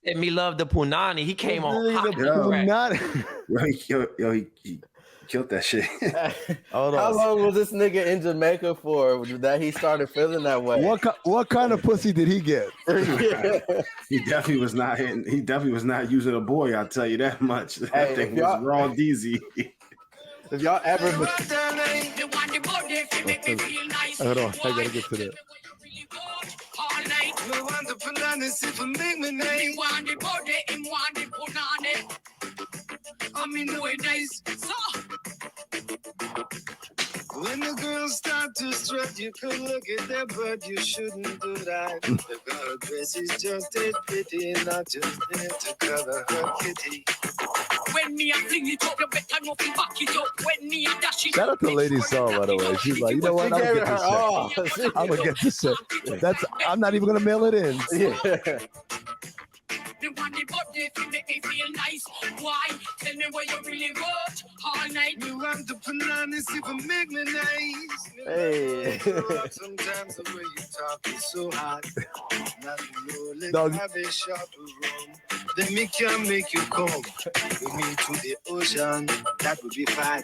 And me love the Punani. He came on hot. Yo, he killed that shit. How long was this nigga in Jamaica for that he started feeling that way? What kind of pussy did he get? He definitely was not hitting. He definitely was not using a boy. I'll tell you that much. That thing was raw DZ. If y'all ever, hold on, I gotta get to that. No one to put on this if it make me nice. Want the body, him want the punani. I mean, no way nice. So when the girls start to strut, you could look at them, but you shouldn't do that. The girl dress is just a pity, not just there to cover her kitty. When me a fling it up, you better not be back it up. When me a dash it up. Shout out to Lady Saw, by the way. She's like, you know what? I'm gonna get this shit. I'm not even gonna mail it in. The one the up there to make me feel nice. Why? Tell me what you really want all night. You want the bananas if you make me nice. Hey. Sometimes the way you talk is so hot. Now you know, let's Dog. have a shot of rum. Then me can make you come with me to the ocean. That would be fine.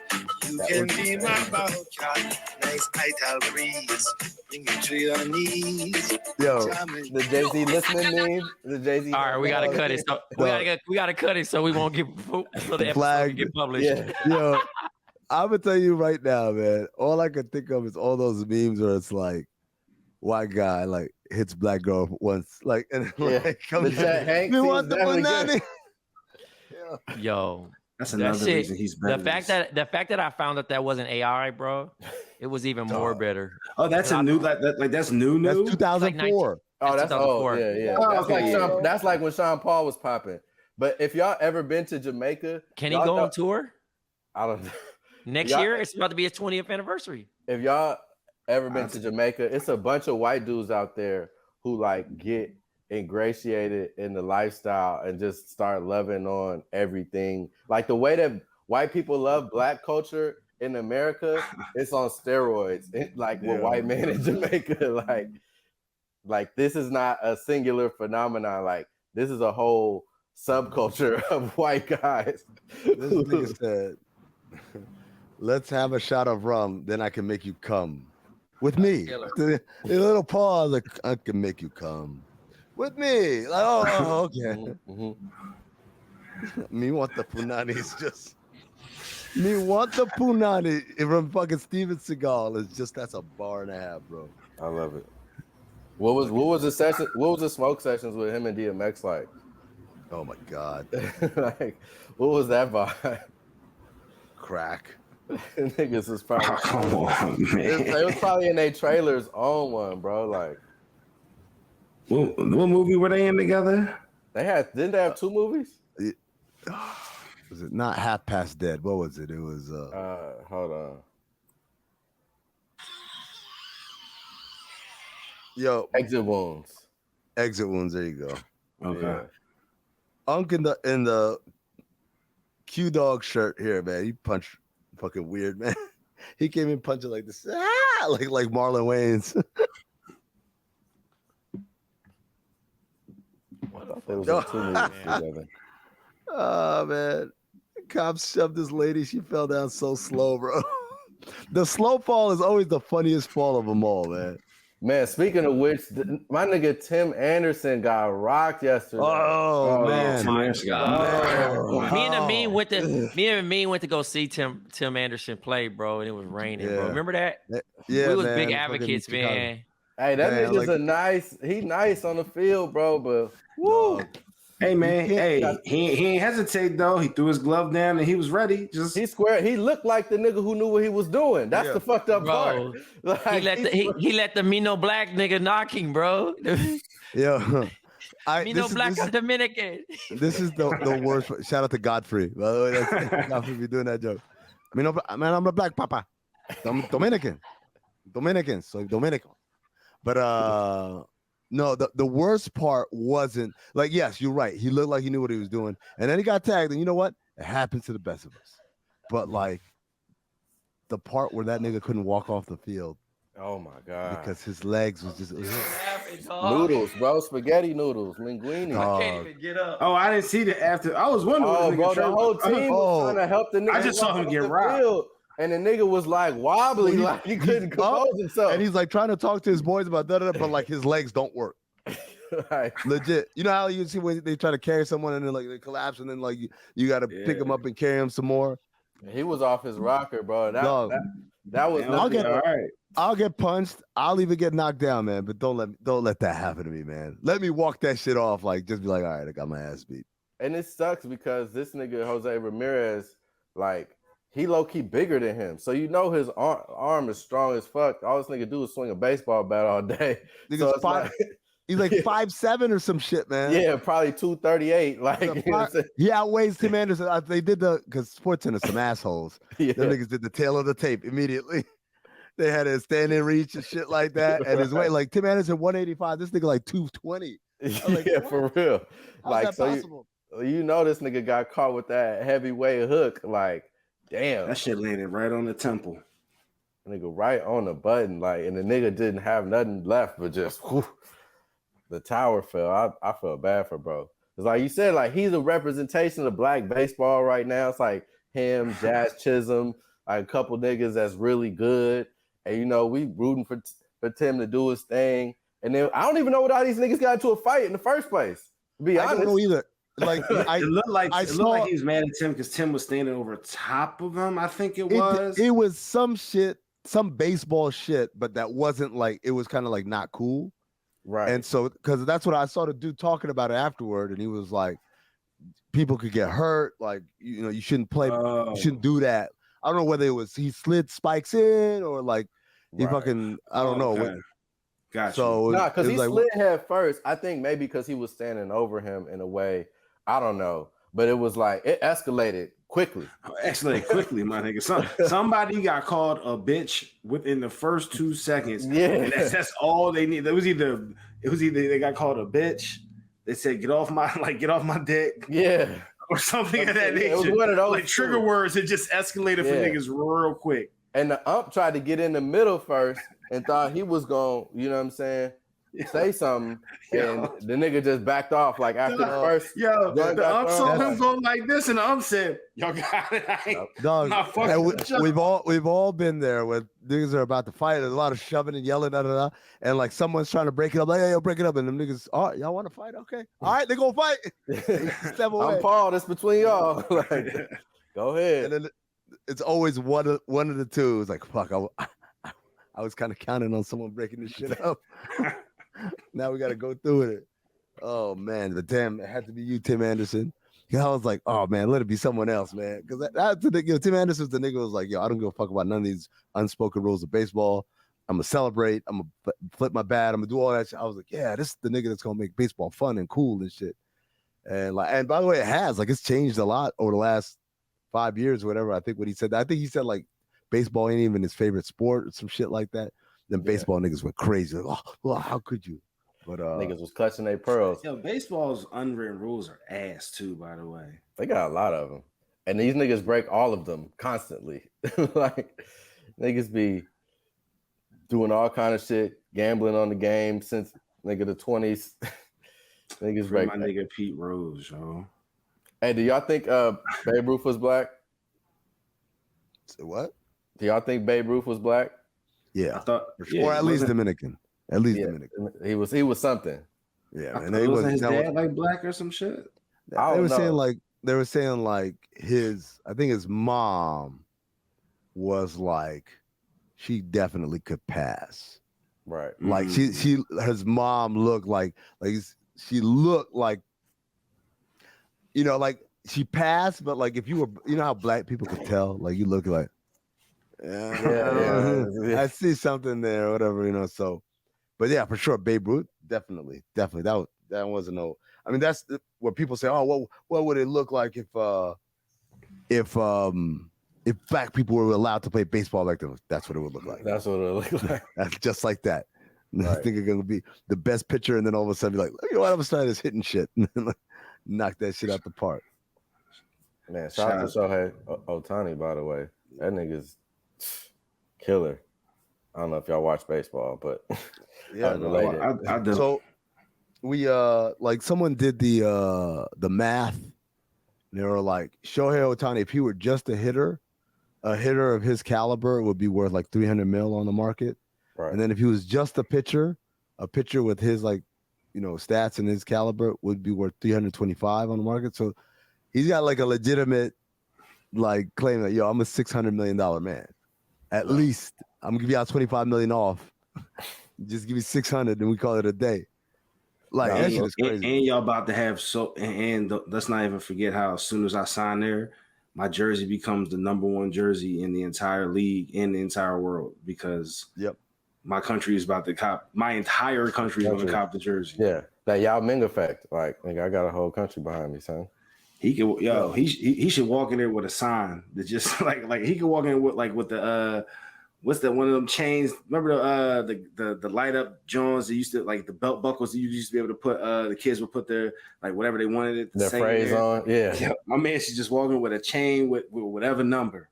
You can be my bow cat. Nice idle breeze. Bring you to your knees. Yo, The Jay-Z listening meme. The Jay-Z. All right, we gotta cut it. So we gotta cut it so we won't get so the episode Flag. can get published. Yeah. yo, I'm gonna tell you right now, man. All I can think of is all those memes where it's like white guy like hits black girl once, like and Yeah. like comes The Chet Hanks we scene want is the definitely banana. good. Yo, That's that another shit. reason he's better. The fact that I found that wasn't AI, bro, it was even more better. oh, that's a new like that's new. That's 2004. Oh, that's 2004. yeah. Oh, That's okay. that's like when Sean Paul was popping. But if y'all ever been to Jamaica, Can he y'all go know- on tour I don't know. next Y'all- year? It's about to be his 20th anniversary. If y'all ever been to Jamaica, it's a bunch of white dudes out there who like get ingratiated in the lifestyle and just start loving on everything. Like the way that white people love black culture in America, it's on steroids. Like with white men in Jamaica, like this is not a singular phenomenon. Like this is a whole subculture of white guys. This nigga said, let's have a shot of rum, then I can make you come. With me. The little pause, like, I can make you come. With me. Like, oh, okay. Me want the punani just. Me want the punani from fucking Steven Seagal. It's just, that's a bar and a half, bro. I love it. What was the session? What was the smoke sessions with him and DMX like? Oh my God. Like, what was that vibe? Crack. Niggas was probably. Come on, man. It was probably in their trailers on one, bro. Like, What movie were they in together? didn't they have two movies? Was it not Half Past Dead? What was it? It was Hold on. yo, Exit Wounds. Exit Wounds. There you go. Okay. Yeah. Unk in the Q Dog shirt here, man. He punched fucking weird, man. He came in punching like this, like Marlon Wayans. They was in two movies together. Oh man, cops shoved this lady. She fell down so slow, bro. The slow fall is always the funniest fall of them all, man. Man, speaking of which, my nigga Tim Anderson got rocked yesterday. Oh man. Me and Amin went to go see Tim Anderson play, bro, and it was raining, bro. Yeah. Remember that? Yeah, we was man. big Fucking advocates, Chicago. man. Hey, that Man, nigga's like- he nice on the field, bro, but woo. Dog. Hey man, he ain't hesitate though. He threw his glove down and he was ready. Just He square. He looked like the nigga who knew what he was doing. That's Yeah. the fucked up Bro, part. Like, he let the Mino Black nigga knock him, bro. Yo, Mino Black Dominican. This is the worst. Shout out to Godfrey. By the way, that's Godfrey be doing that joke. I mean, man, I'm a black papa. I'm Dominican. So Dominican. But no, the worst part wasn't like, yes, you're right. He looked like he knew what he was doing. And then he got tagged. And you know what? It happens to the best of us. But like the part where that nigga couldn't walk off the field oh my god, because his legs was just noodles, bro, spaghetti noodles, linguine. Dog. I can't even get up. oh, I didn't see that after. I was wondering. Oh, what bro, the nigga whole tried- team was trying to help the nigga. I just saw him walk get off the robbed. field, and the nigga was like wobbly, like he couldn't compose himself. And he's like trying to talk to his boys about that, but like his legs don't work. Like, Legit. You know how you see when they try to carry someone and then like they collapse and then like you got to pick them up and carry them some more. he was off his rocker, bro. Dog. That was Man, I'll nothing. get- all right. I'll get punched. I'll even get knocked down, man. But don't let that happen to me, man. Let me walk that shit off. Like just be like, all right, I got my ass beat. And it sucks because this nigga Jose Ramirez, like, he low key bigger than him, so you know his arm is strong as fuck. All this nigga do is swing a baseball bat all day. Nigga's So it's five- like, He's like 5'7" or some shit, man. yeah, probably 238. Like, you know what I'm saying? He outweighs Tim Anderson. They did because SportsCenter some assholes. Yeah. Them niggas did the tail of the tape immediately. They had a standing reach and shit like that. And his weight, like Tim Anderson, 185. This nigga like 220. Yeah, like, for real. How's Like, that so possible? You know this nigga got caught with that heavyweight hook. Like, damn. That shit landed right on the temple. Nigga right on the button. Like, and the nigga didn't have nothing left but just the tower fell. I felt bad for bro. It's like you said, like he's a representation of black baseball right now. It's like him, Jazz Chisholm, like a couple niggas that's really good. And you know, we rooting for Tim to do his thing. And then I don't even know what all these niggas got into a fight in the first place. To be honest. I don't know either. Like it looked like he was mad at Tim because Tim was standing over top of him. I think it was. It was some shit, some baseball shit, but that wasn't like, it was kind of like not cool. Right. And so, because that's what I saw the dude talking about it afterward, and he was like, people could get hurt. Like, you know, you shouldn't play, you shouldn't do that. I don't know whether it was he slid spikes in or like he fucking, I don't know. Okay. Gotcha. So nah, because he like, slid head first. I think maybe because he was standing over him in a way. I don't know, but it was like it escalated quickly. Escalated quickly, my nigga. Somebody got called a bitch within the first 2 seconds. Yeah, and that's all they need. It was either they got called a bitch. They said get off my dick. Yeah, or something of that nature. It was one of those like trigger words. It just escalated for niggas real quick. And the ump tried to get in the middle first and thought he was going, you know what I'm saying? Say something, and the nigga just backed off like after the first. Yo, the ump saw him go like this, and the ump said, "Y'all got it." Dog, we've all been there when niggas are about to fight. There's a lot of shoving and yelling, and like someone's trying to break it up. Like, hey, yo, break it up, and them niggas, all right, y'all want to fight? Okay, all right, they gonna fight. Step away. I'm Paul. That's between y'all. Like, go ahead. And then it's always one of the two. It's like, fuck, I was kind of counting on someone breaking this shit up. Now we got to go through it. Oh man, but damn, it had to be you, Tim Anderson. I was like, oh man, let it be someone else, man. Because that's the nigga. Tim Anderson's the nigga was like, yo, I don't give a fuck about none of these unspoken rules of baseball. I'm gonna celebrate. I'm gonna flip my bat. I'm gonna do all that shit. I was like, yeah, this is the nigga that's gonna make baseball fun and cool and shit. And like, and by the way, it has like it's changed a lot over the last 5 years, or whatever. I think what he said. I think he said like baseball ain't even his favorite sport or some shit like that. Then baseball niggas went crazy. Like, oh, well, how could you? But niggas was clutching their pearls. Yo, baseball's unwritten rules are ass too, by the way. They got a lot of them. And these niggas break all of them constantly. Like, niggas be doing all kind of shit, gambling on the game since nigga the 20s. Niggas break. My nigga Pete Rose, yo. Hey, do y'all think Babe Ruth was black? What? Do y'all think Babe Ruth was black? Yeah, or at least Dominican. At least Dominican. He was something. Yeah, and they wasn't his dad like black or some shit. They were saying like his. I think his mom was like, she definitely could pass. Right. Like his mom looked like she looked like, you know, like she passed, but like if you were, you know how black people could tell, like you look like. Yeah. I see something there, whatever, you know. So, but yeah, for sure, Babe Ruth, definitely. That wasn't no. I mean, that's what people say. Oh, what would it look like if black people were allowed to play baseball like them? That's what it would look like. That's what it would look like. That's just like that. Right. I think it's gonna be the best pitcher, and then all of a sudden, be like, you know what? I'm starting this hitting shit, knock that shit out the park. Man, shout out to Shohei Ohtani, by the way. That nigga's killer. I don't know if y'all watch baseball, but yeah, I do. So we like someone did the math. They were like, Shohei Ohtani, if he were just a hitter of his caliber would be worth like 300 mil on the market. Right. And then if he was just a pitcher with his like, you know, stats and his caliber would be worth 325 on the market. So he's got like a legitimate like claim that, yo, I'm a $600 million man. At least I'm gonna give y'all 25 million off. Just give me 600 and we call it a day. Like that shit is crazy. And y'all about to have let's not even forget how as soon as I sign there, my jersey becomes the number one jersey in the entire league, in the entire world, because my country is about to cop. My entire country is going to cop the jersey. Yeah, that Yao Ming effect. Like I got a whole country behind me, son. He could, he should walk in there with a sign that just like he could walk in with the what's that one of them chains? Remember the light up Jones that used to like the belt buckles you used to be able to put the kids would put their like whatever they wanted it to Their sing phrase there. on, yeah. My man, she's just walking with a chain with whatever number.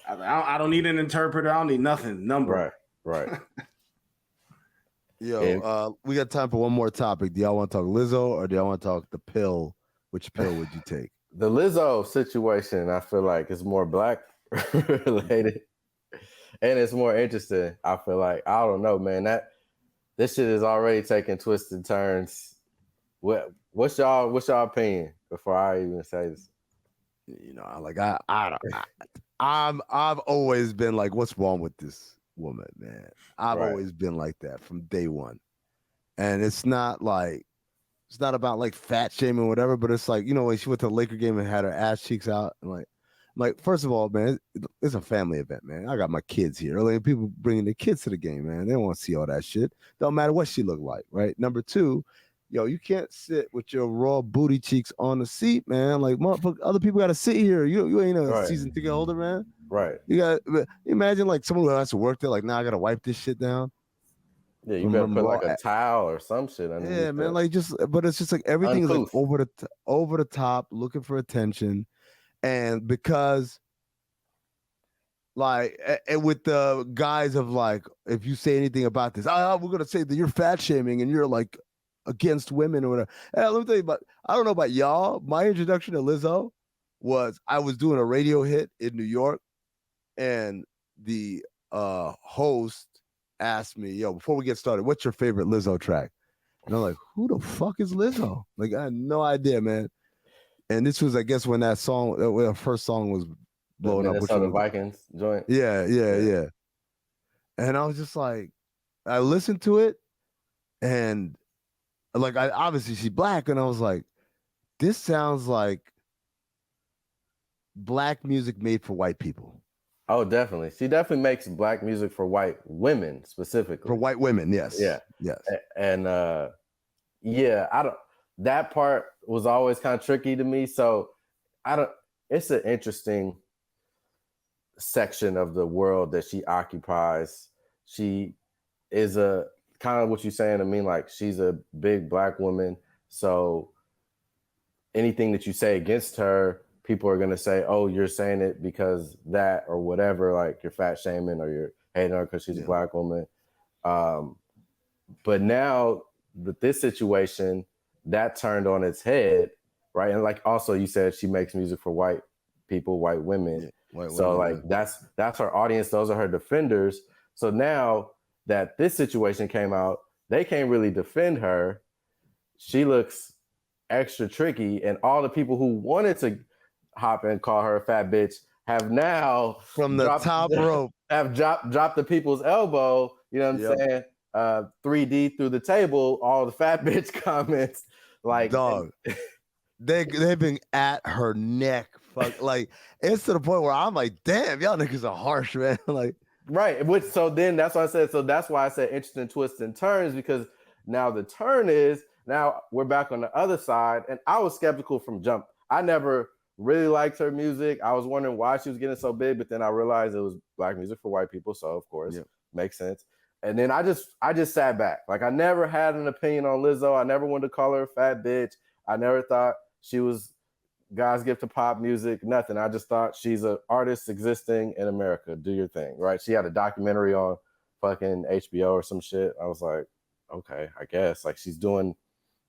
I don't need an interpreter. I don't need nothing. Number. Right. Yo, we got time for one more topic. Do y'all want to talk Lizzo or do y'all want to talk the pill? Which pill would you take? The Lizzo situation, I feel like, is more black related, and it's more interesting. I feel like, I don't know, man. This shit is already taking twisted turns. What's y'all opinion before I even say this? You know, like I've always been like, what's wrong with this woman, man? I've always been like that from day one, and it's not about like fat shaming or whatever, but it's like, you know, when she went to the Laker game and had her ass cheeks out, and like first of all, man, it's a family event, man. I got my kids here. Like, people bringing their kids to the game, man. They don't want to see all that shit. Don't matter what she looked like, right? Number two, yo, you can't sit with your raw booty cheeks on the seat, man. Like, motherfucker, other people got to sit here. You ain't a season ticket holder, man. Right. You got imagine like someone who has to work there, like, now I got to wipe this shit down. Yeah, you better put like a towel or some shit underneath. Yeah, man. Like, but it's just like everything is like over the top, looking for attention, and because, like, and with the guys of like, if you say anything about this, we're gonna say that you're fat shaming and you're like against women or whatever. Hey, let me tell you about. I don't know about y'all. My introduction to Lizzo was I was doing a radio hit in New York, and the host asked me, yo, before we get started, what's your favorite Lizzo track? And I'm like, who the fuck is Lizzo? Like, I had no idea, man. And this was, I guess, when that song, her first song was blowing up. Which the Vikings joint. Yeah. And I was just like, I listened to it, and like, obviously she's black, and I was like, this sounds like black music made for white people. Oh, definitely. She definitely makes black music for white women specifically. For white women, yes. Yeah. Yes. And that part was always kind of tricky to me. So it's an interesting section of the world that she occupies. She is a kind of what you're saying. I mean, like, she's a big black woman. So anything that you say against her, people are going to say, oh, you're saying it because that or whatever, like you're fat shaming or you're hating her because she's a black woman. But now with this situation, that turned on its head, right? And like also you said, she makes music for white people, white women. Yeah, so women, that's her audience. Those are her defenders. So now that this situation came out, they can't really defend her. She looks extra tricky. And all the people who wanted to hop and call her a fat bitch have now from the top rope have dropped the people's elbow, you know what I'm saying? 3D through the table, all the fat bitch comments, like, dog. They've been at her neck. Fuck, like, it's to the point where I'm like, damn, y'all niggas are harsh, man. Like, right. So then that's why I said, that's why I said interesting twists and turns, because now the turn is, now we're back on the other side. And I was skeptical from jump. I never really liked her music. I was wondering why she was getting so big, but then I realized it was black music for white people. So of course, makes sense. And then I just sat back. Like, I never had an opinion on Lizzo. I never wanted to call her a fat bitch. I never thought she was God's gift to pop music, nothing. I just thought she's an artist existing in America. Do your thing, right? She had a documentary on fucking HBO or some shit. I was like, okay, I guess. Like, she's doing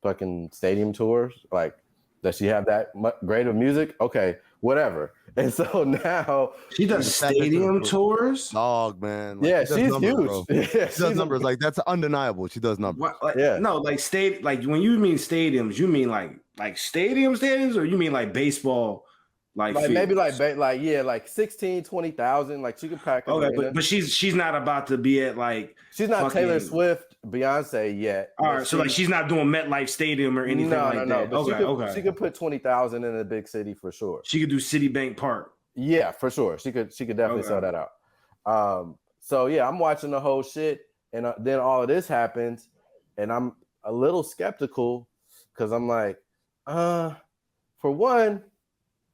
fucking stadium tours. Like, does she have that great of music? Okay, whatever. And so now she does stadium tours. Dog, man. Like, yeah, she's numbers, huge. Yeah, she does numbers. Like, that's undeniable. She does numbers. What, like, no, like like when you mean stadiums, you mean like stadiums, or you mean like baseball? Like maybe like 16, 20,000. Like, she could pack. Okay, but she's not about to be at like, she's not fucking Taylor Swift, Beyonce yet. All right, so like she's not doing MetLife Stadium or anything like that. But she could put 20,000 in a big city for sure. She could do Citibank Park. Yeah, for sure. She could definitely sell that out. So yeah, I'm watching the whole shit, and then all of this happens, and I'm a little skeptical because I'm like, for one,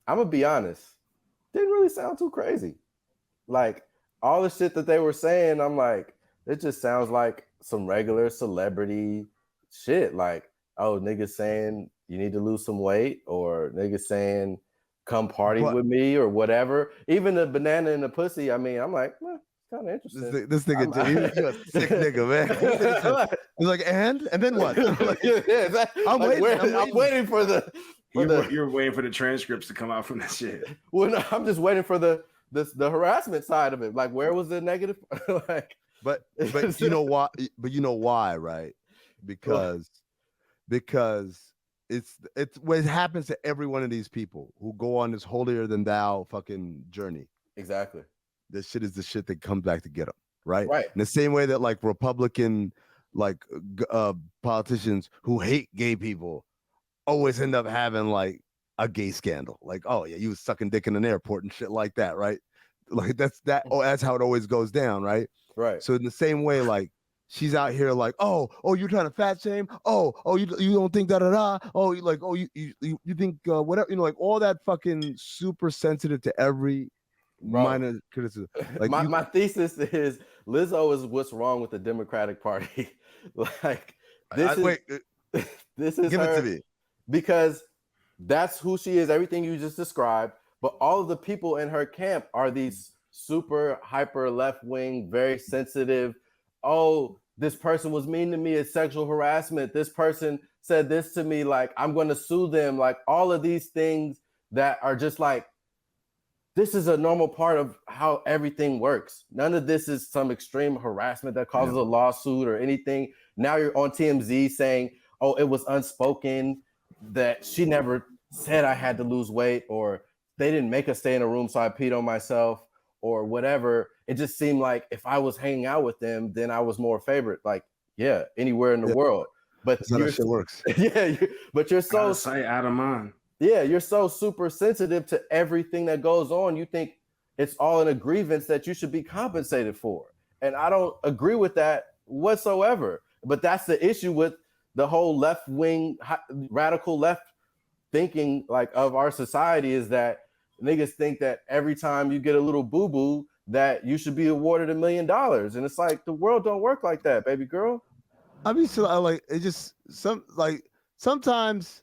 I'm gonna be honest, didn't really sound too crazy. Like, all the shit that they were saying, I'm like, it just sounds like some regular celebrity shit. Like, oh, niggas saying you need to lose some weight, or niggas saying come party with me, or whatever. Even the banana in the pussy. I mean, I'm like, kind of interesting. This nigga, you're a sick nigga, man. He's like, and then what? Like, I'm waiting for the. You're waiting for the transcripts to come out from that shit. Well, no, I'm just waiting for the harassment side of it. Like, where was the negative? Like, but you know why? But you know why, right? Because it's what happens to every one of these people who go on this holier than thou fucking journey. Exactly. This shit is the shit that comes back to get them, right? Right. In the same way that like Republican politicians who hate gay people always end up having like a gay scandal. Like, oh yeah, you was sucking dick in an airport and shit like that, right? Like that's how it always goes down, right? Right. So in the same way, like she's out here like, oh, you're trying to fat shame. Oh, you don't think da. Oh, you like, oh, you think whatever, you know, like all that fucking super sensitive to every minor criticism. Like my thesis is Lizzo is what's wrong with the Democratic Party. Like this is give her, it to me, because that's who she is. Everything you just described, but all of the people in her camp are these super hyper left wing, very sensitive. Oh, this person was mean to me. It's sexual harassment. This person said this to me. Like, I'm going to sue them. Like, all of these things that are just like, this is a normal part of how everything works. None of this is some extreme harassment that causes a lawsuit or anything. Now you're on TMZ saying, oh, it was unspoken, that she never said I had to lose weight, or they didn't make us stay in a room so I peed on myself, or whatever. It just seemed like if I was hanging out with them, then I was more favorite. Like, yeah, anywhere in the world. But that's how that shit works. Yeah, but you're so out of sight, out of mind. Yeah, you're so super sensitive to everything that goes on. You think it's all in a grievance that you should be compensated for. And I don't agree with that whatsoever. But that's the issue with the whole left wing, radical left thinking like of our society, is that niggas think that every time you get a little boo-boo that you should be awarded $1 million. And it's like, the world don't work like that, baby girl. I mean, so I like it just sometimes.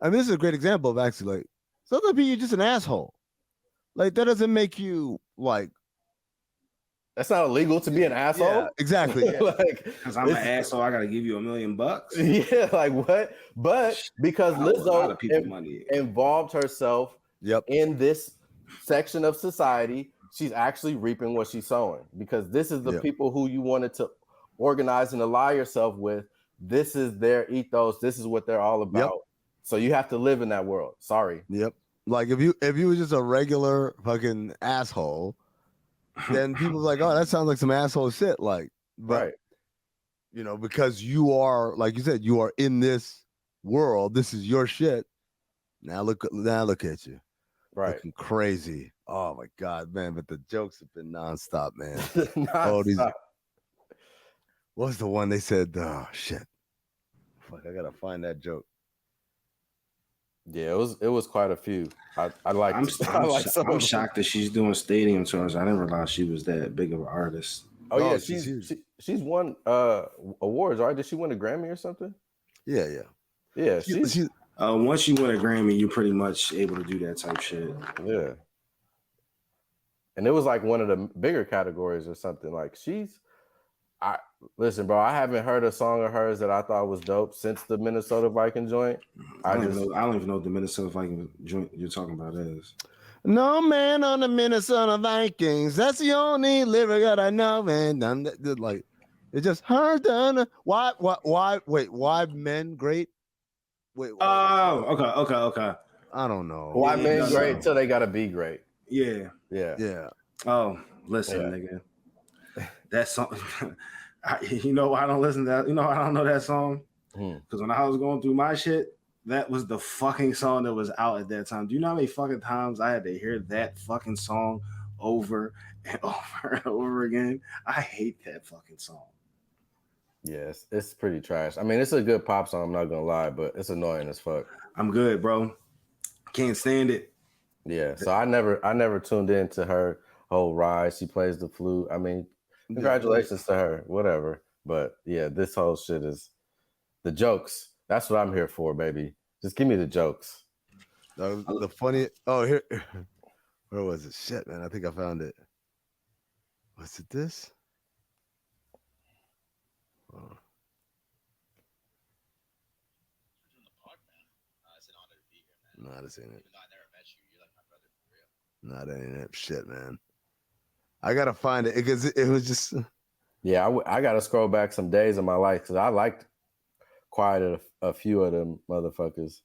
I mean, this is a great example of actually like sometimes you're just an asshole. Like that doesn't make you like. That's not illegal to be an asshole. Yeah, exactly. Like, because I'm an asshole, I gotta give you $1 million. Yeah, like what? But because Lizzo involved herself in this section of society, she's actually reaping what she's sowing. Because this is the people who you wanted to organize and ally yourself with. This is their ethos. This is what they're all about. Yep. So you have to live in that world. Sorry. Yep. Like if you were just a regular fucking asshole, then people like, oh, that sounds like some asshole shit. Like, but you know, because you are, like you said, you are in this world. This is your shit. Now look at you. Right. Looking crazy. Oh my God, man. But the jokes have been nonstop, man. What was the one they said? Oh shit. Fuck, I gotta find that joke. Yeah, it was quite a few. I'm shocked that she's doing stadium tours. I didn't realize she was that big of an artist. Oh yeah, she's won awards, right? Did she win a Grammy or something? Yeah. She's once you win a Grammy, you're pretty much able to do that type shit. Yeah. And it was like one of the bigger categories or something. Like listen, bro, I haven't heard a song of hers that I thought was dope since the Minnesota Viking joint. I don't even know what the Minnesota Viking joint you're talking about is. No man on the Minnesota Vikings. That's the only lyric that I know, man. Like, it just heard done. Why? Wait, why men great? Wait. Oh, okay. I don't know. Why men great until they gotta be great? Yeah. Oh, listen, nigga. That song, you know why I don't listen to that? You know I don't know that song? Because when I was going through my shit, that was the fucking song that was out at that time. Do you know how many fucking times I had to hear that fucking song over and over and over again? I hate that fucking song. Yes, it's pretty trash. I mean, it's a good pop song, I'm not gonna lie, but it's annoying as fuck. I'm good, bro. Can't stand it. Yeah, so I never tuned in to her whole ride. She plays the flute. I mean, congratulations to her. Whatever. But yeah, this whole shit is the jokes. That's what I'm here for, baby. Just give me the jokes. The funny. Oh, here. Where was it? Shit, man. I think I found it. Was it this? Oh. No, this ain't it. No, that ain't it. Shit, man. I gotta find it because it was just. Yeah, I gotta scroll back some days of my life because I liked quite a few of them motherfuckers.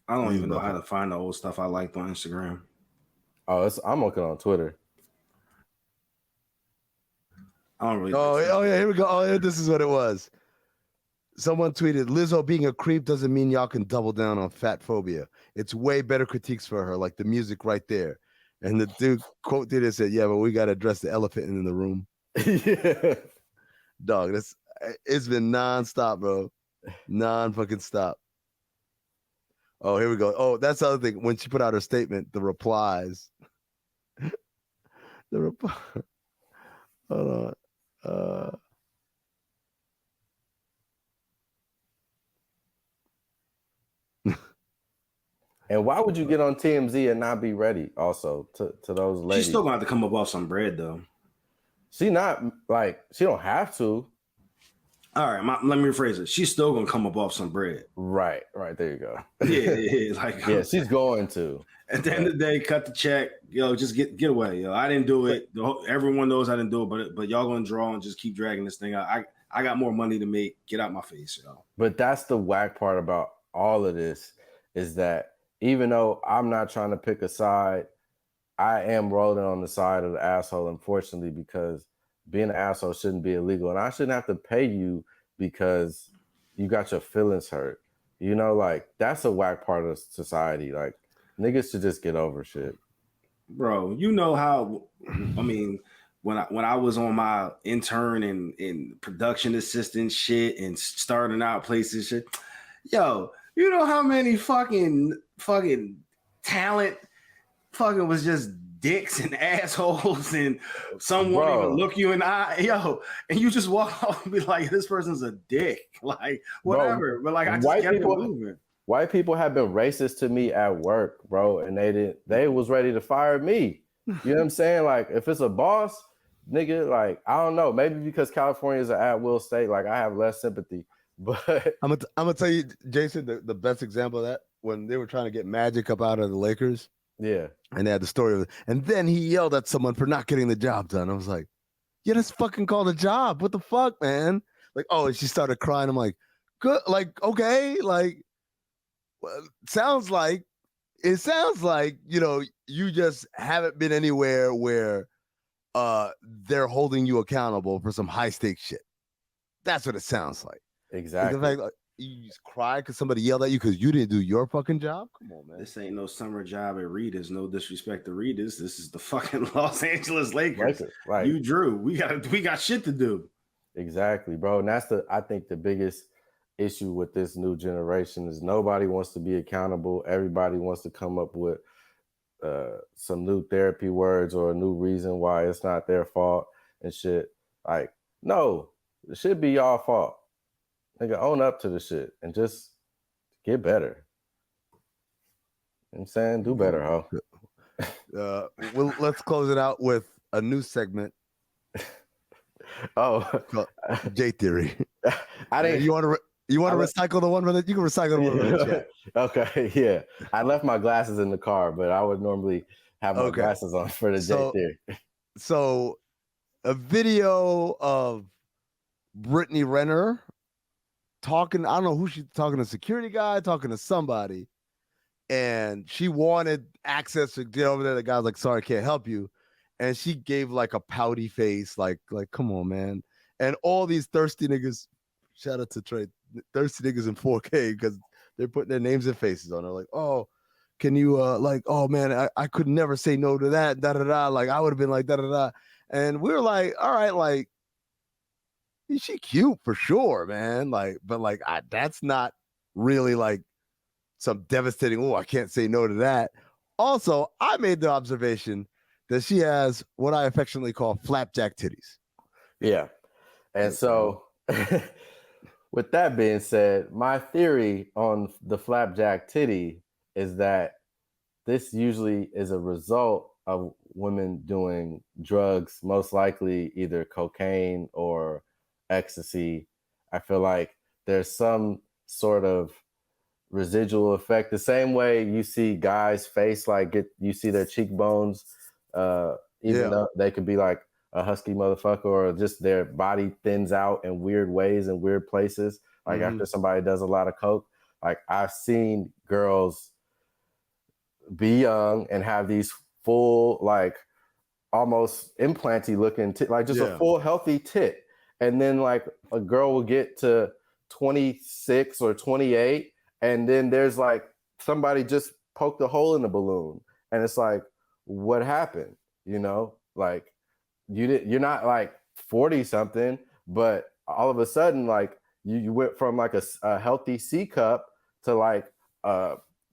I don't even know how to find the old stuff I liked on Instagram. Oh, I'm looking on Twitter. I don't really. Oh yeah, here we go. Oh, this is what it was. Someone tweeted, Lizzo being a creep doesn't mean y'all can double down on fat phobia. It's way better critiques for her, like the music right there. And the dude quoted it said, yeah, but we got to address the elephant in the room. Yeah. Dog, it's been nonstop, bro. Non-fucking stop. Oh, here we go. Oh, that's the other thing. When she put out her statement, the replies. Hold on. And why would you get on TMZ and not be ready also to those ladies? She's still going to have to come up off some bread, though. She not like, she don't have to. All right, let me rephrase it. She's still going to come up off some bread. Right, there you go. Yeah. Yeah, she's going to. At the end of the day, cut the check. Yo, just get away. Yo, I didn't do it. Everyone knows I didn't do it, but y'all going to draw and just keep dragging this thing out. I got more money to make. Get out my face, yo. But that's the whack part about all of this is that even though I'm not trying to pick a side, I am rolling on the side of the asshole, unfortunately, because being an asshole shouldn't be illegal. And I shouldn't have to pay you because you got your feelings hurt. You know, like, that's a whack part of society. Like, niggas should just get over shit. Bro, you know how, I mean, when I was on my intern and production assistant shit and starting out places shit, yo, you know how many fucking talent fucking was just dicks and assholes and some won't even look you in the eye, yo, and you just walk off and be like, this person's a dick, like whatever. Bro, but like I just kept it moving. White people have been racist to me at work, bro, and they was ready to fire me. You know what I'm saying? Like, if it's a boss, nigga, like, I don't know, maybe because California is an at-will state, like, I have less sympathy. But I'm gonna tell you, Jason, the best example of that, when they were trying to get Magic up out of the Lakers. Yeah. And they had the story of it. And then he yelled at someone for not getting the job done. I was like, yeah, that's fucking called a job. What the fuck, man? Like, oh, and she started crying. I'm like, good, like, okay, like, well, it sounds like, you know, you just haven't been anywhere where they're holding you accountable for some high stakes shit. That's what it sounds like. Exactly. The fact, like, you just cry because somebody yelled at you because you didn't do your fucking job. Come on, man. This ain't no summer job at Rita's. No disrespect to Rita's. This is the fucking Los Angeles Lakers. Right. You drew. We got shit to do. Exactly, bro. And that's I think the biggest issue with this new generation is nobody wants to be accountable. Everybody wants to come up with some new therapy words or a new reason why it's not their fault and shit. Like, no, it should be y'all fault. Nigga, own up to the shit and just get better. You know what I'm saying? Do better, ho. Well, let's close it out with a new segment. J Theory. I didn't. You want to recycle the one from that? You can recycle the one from the chat. Okay, yeah. I left my glasses in the car, but I would normally have my glasses on for the J Theory. So, a video of Brittany Renner talking, I don't know who she's talking to, security guy, talking to somebody, and she wanted access to get over there. The guy's like, sorry, can't help you. And she gave like a pouty face, like come on, man. And all these thirsty niggas, shout out to Trey, thirsty niggas in 4K, because they're putting their names and faces on her. Like, oh, can you like, oh man, I could never say no to that, da-da-da. Like, I would have been like, da-da-da. And we were like, all right, like, she cute for sure, man. Like, but like, that's not really like some devastating, oh, I can't say no to that. Also, I made the observation that she has what I affectionately call flapjack titties. Yeah. And so with that being said, my theory on the flapjack titty is that this usually is a result of women doing drugs, most likely either cocaine or ecstasy. I feel like there's some sort of residual effect. The same way you see guys' face, like you see their cheekbones, even though they could be like a husky motherfucker, or just their body thins out in weird ways and weird places. Like after somebody does a lot of coke, like I've seen girls be young and have these full, like almost implanty looking, like just a full healthy tit. And then like a girl will get to 26 or 28, and then there's like somebody just poked a hole in the balloon, and it's like, what happened? You know, like you're not like 40 something, but all of a sudden, like you went from like a healthy C cup to like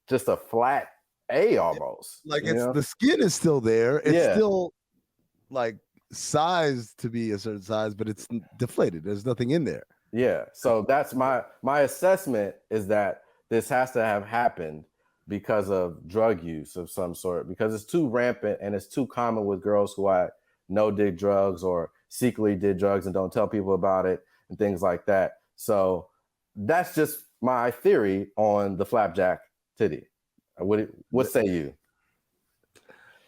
just a flat A almost. Like the skin is still there. It's still like sized to be a certain size, but it's deflated. There's nothing in there. Yeah. So that's my assessment, is that this has to have happened because of drug use of some sort, because it's too rampant and it's too common with girls who I know did drugs or secretly did drugs and don't tell people about it and things like that. So that's just my theory on the flapjack titty. What say you?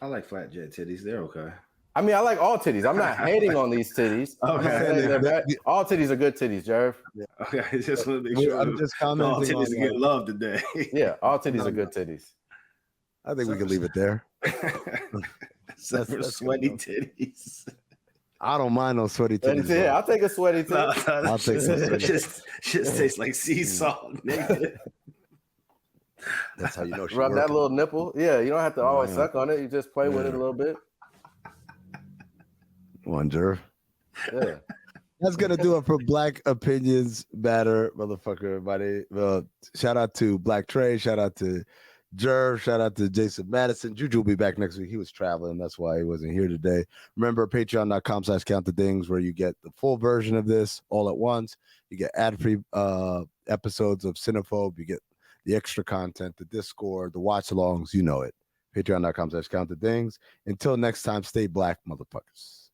I like flapjack titties. They're okay. I mean, I like all titties. I'm not hating on these titties. Okay. All titties are good titties, Jerv. Yeah. Okay, I just want to make sure. I'm just commenting. All titties are getting love today. Yeah, all titties are good titties. I think we can leave it there. That's sweaty titties. I don't mind those sweaty titties. Yeah, I'll take a sweaty titty. I'll take some sweaty. Just tastes like sea salt, nigga. That's how you know she rub working. that little nipple. Yeah, you don't have to always suck on it. You just play with it a little bit. Wonder. Yeah. That's gonna do it for Black Opinions Matter, motherfucker. Everybody. Shout out to Black Trey. Shout out to Jerv. Shout out to Jason Madison. Juju will be back next week. He was traveling. That's why he wasn't here today. Remember, patreon.com/countthedings, where you get the full version of this all at once. You get ad-free episodes of Cinephobe. You get the extra content, the Discord, the watch-alongs. You know it. Patreon.com/countthedings. Until next time, stay black, motherfuckers.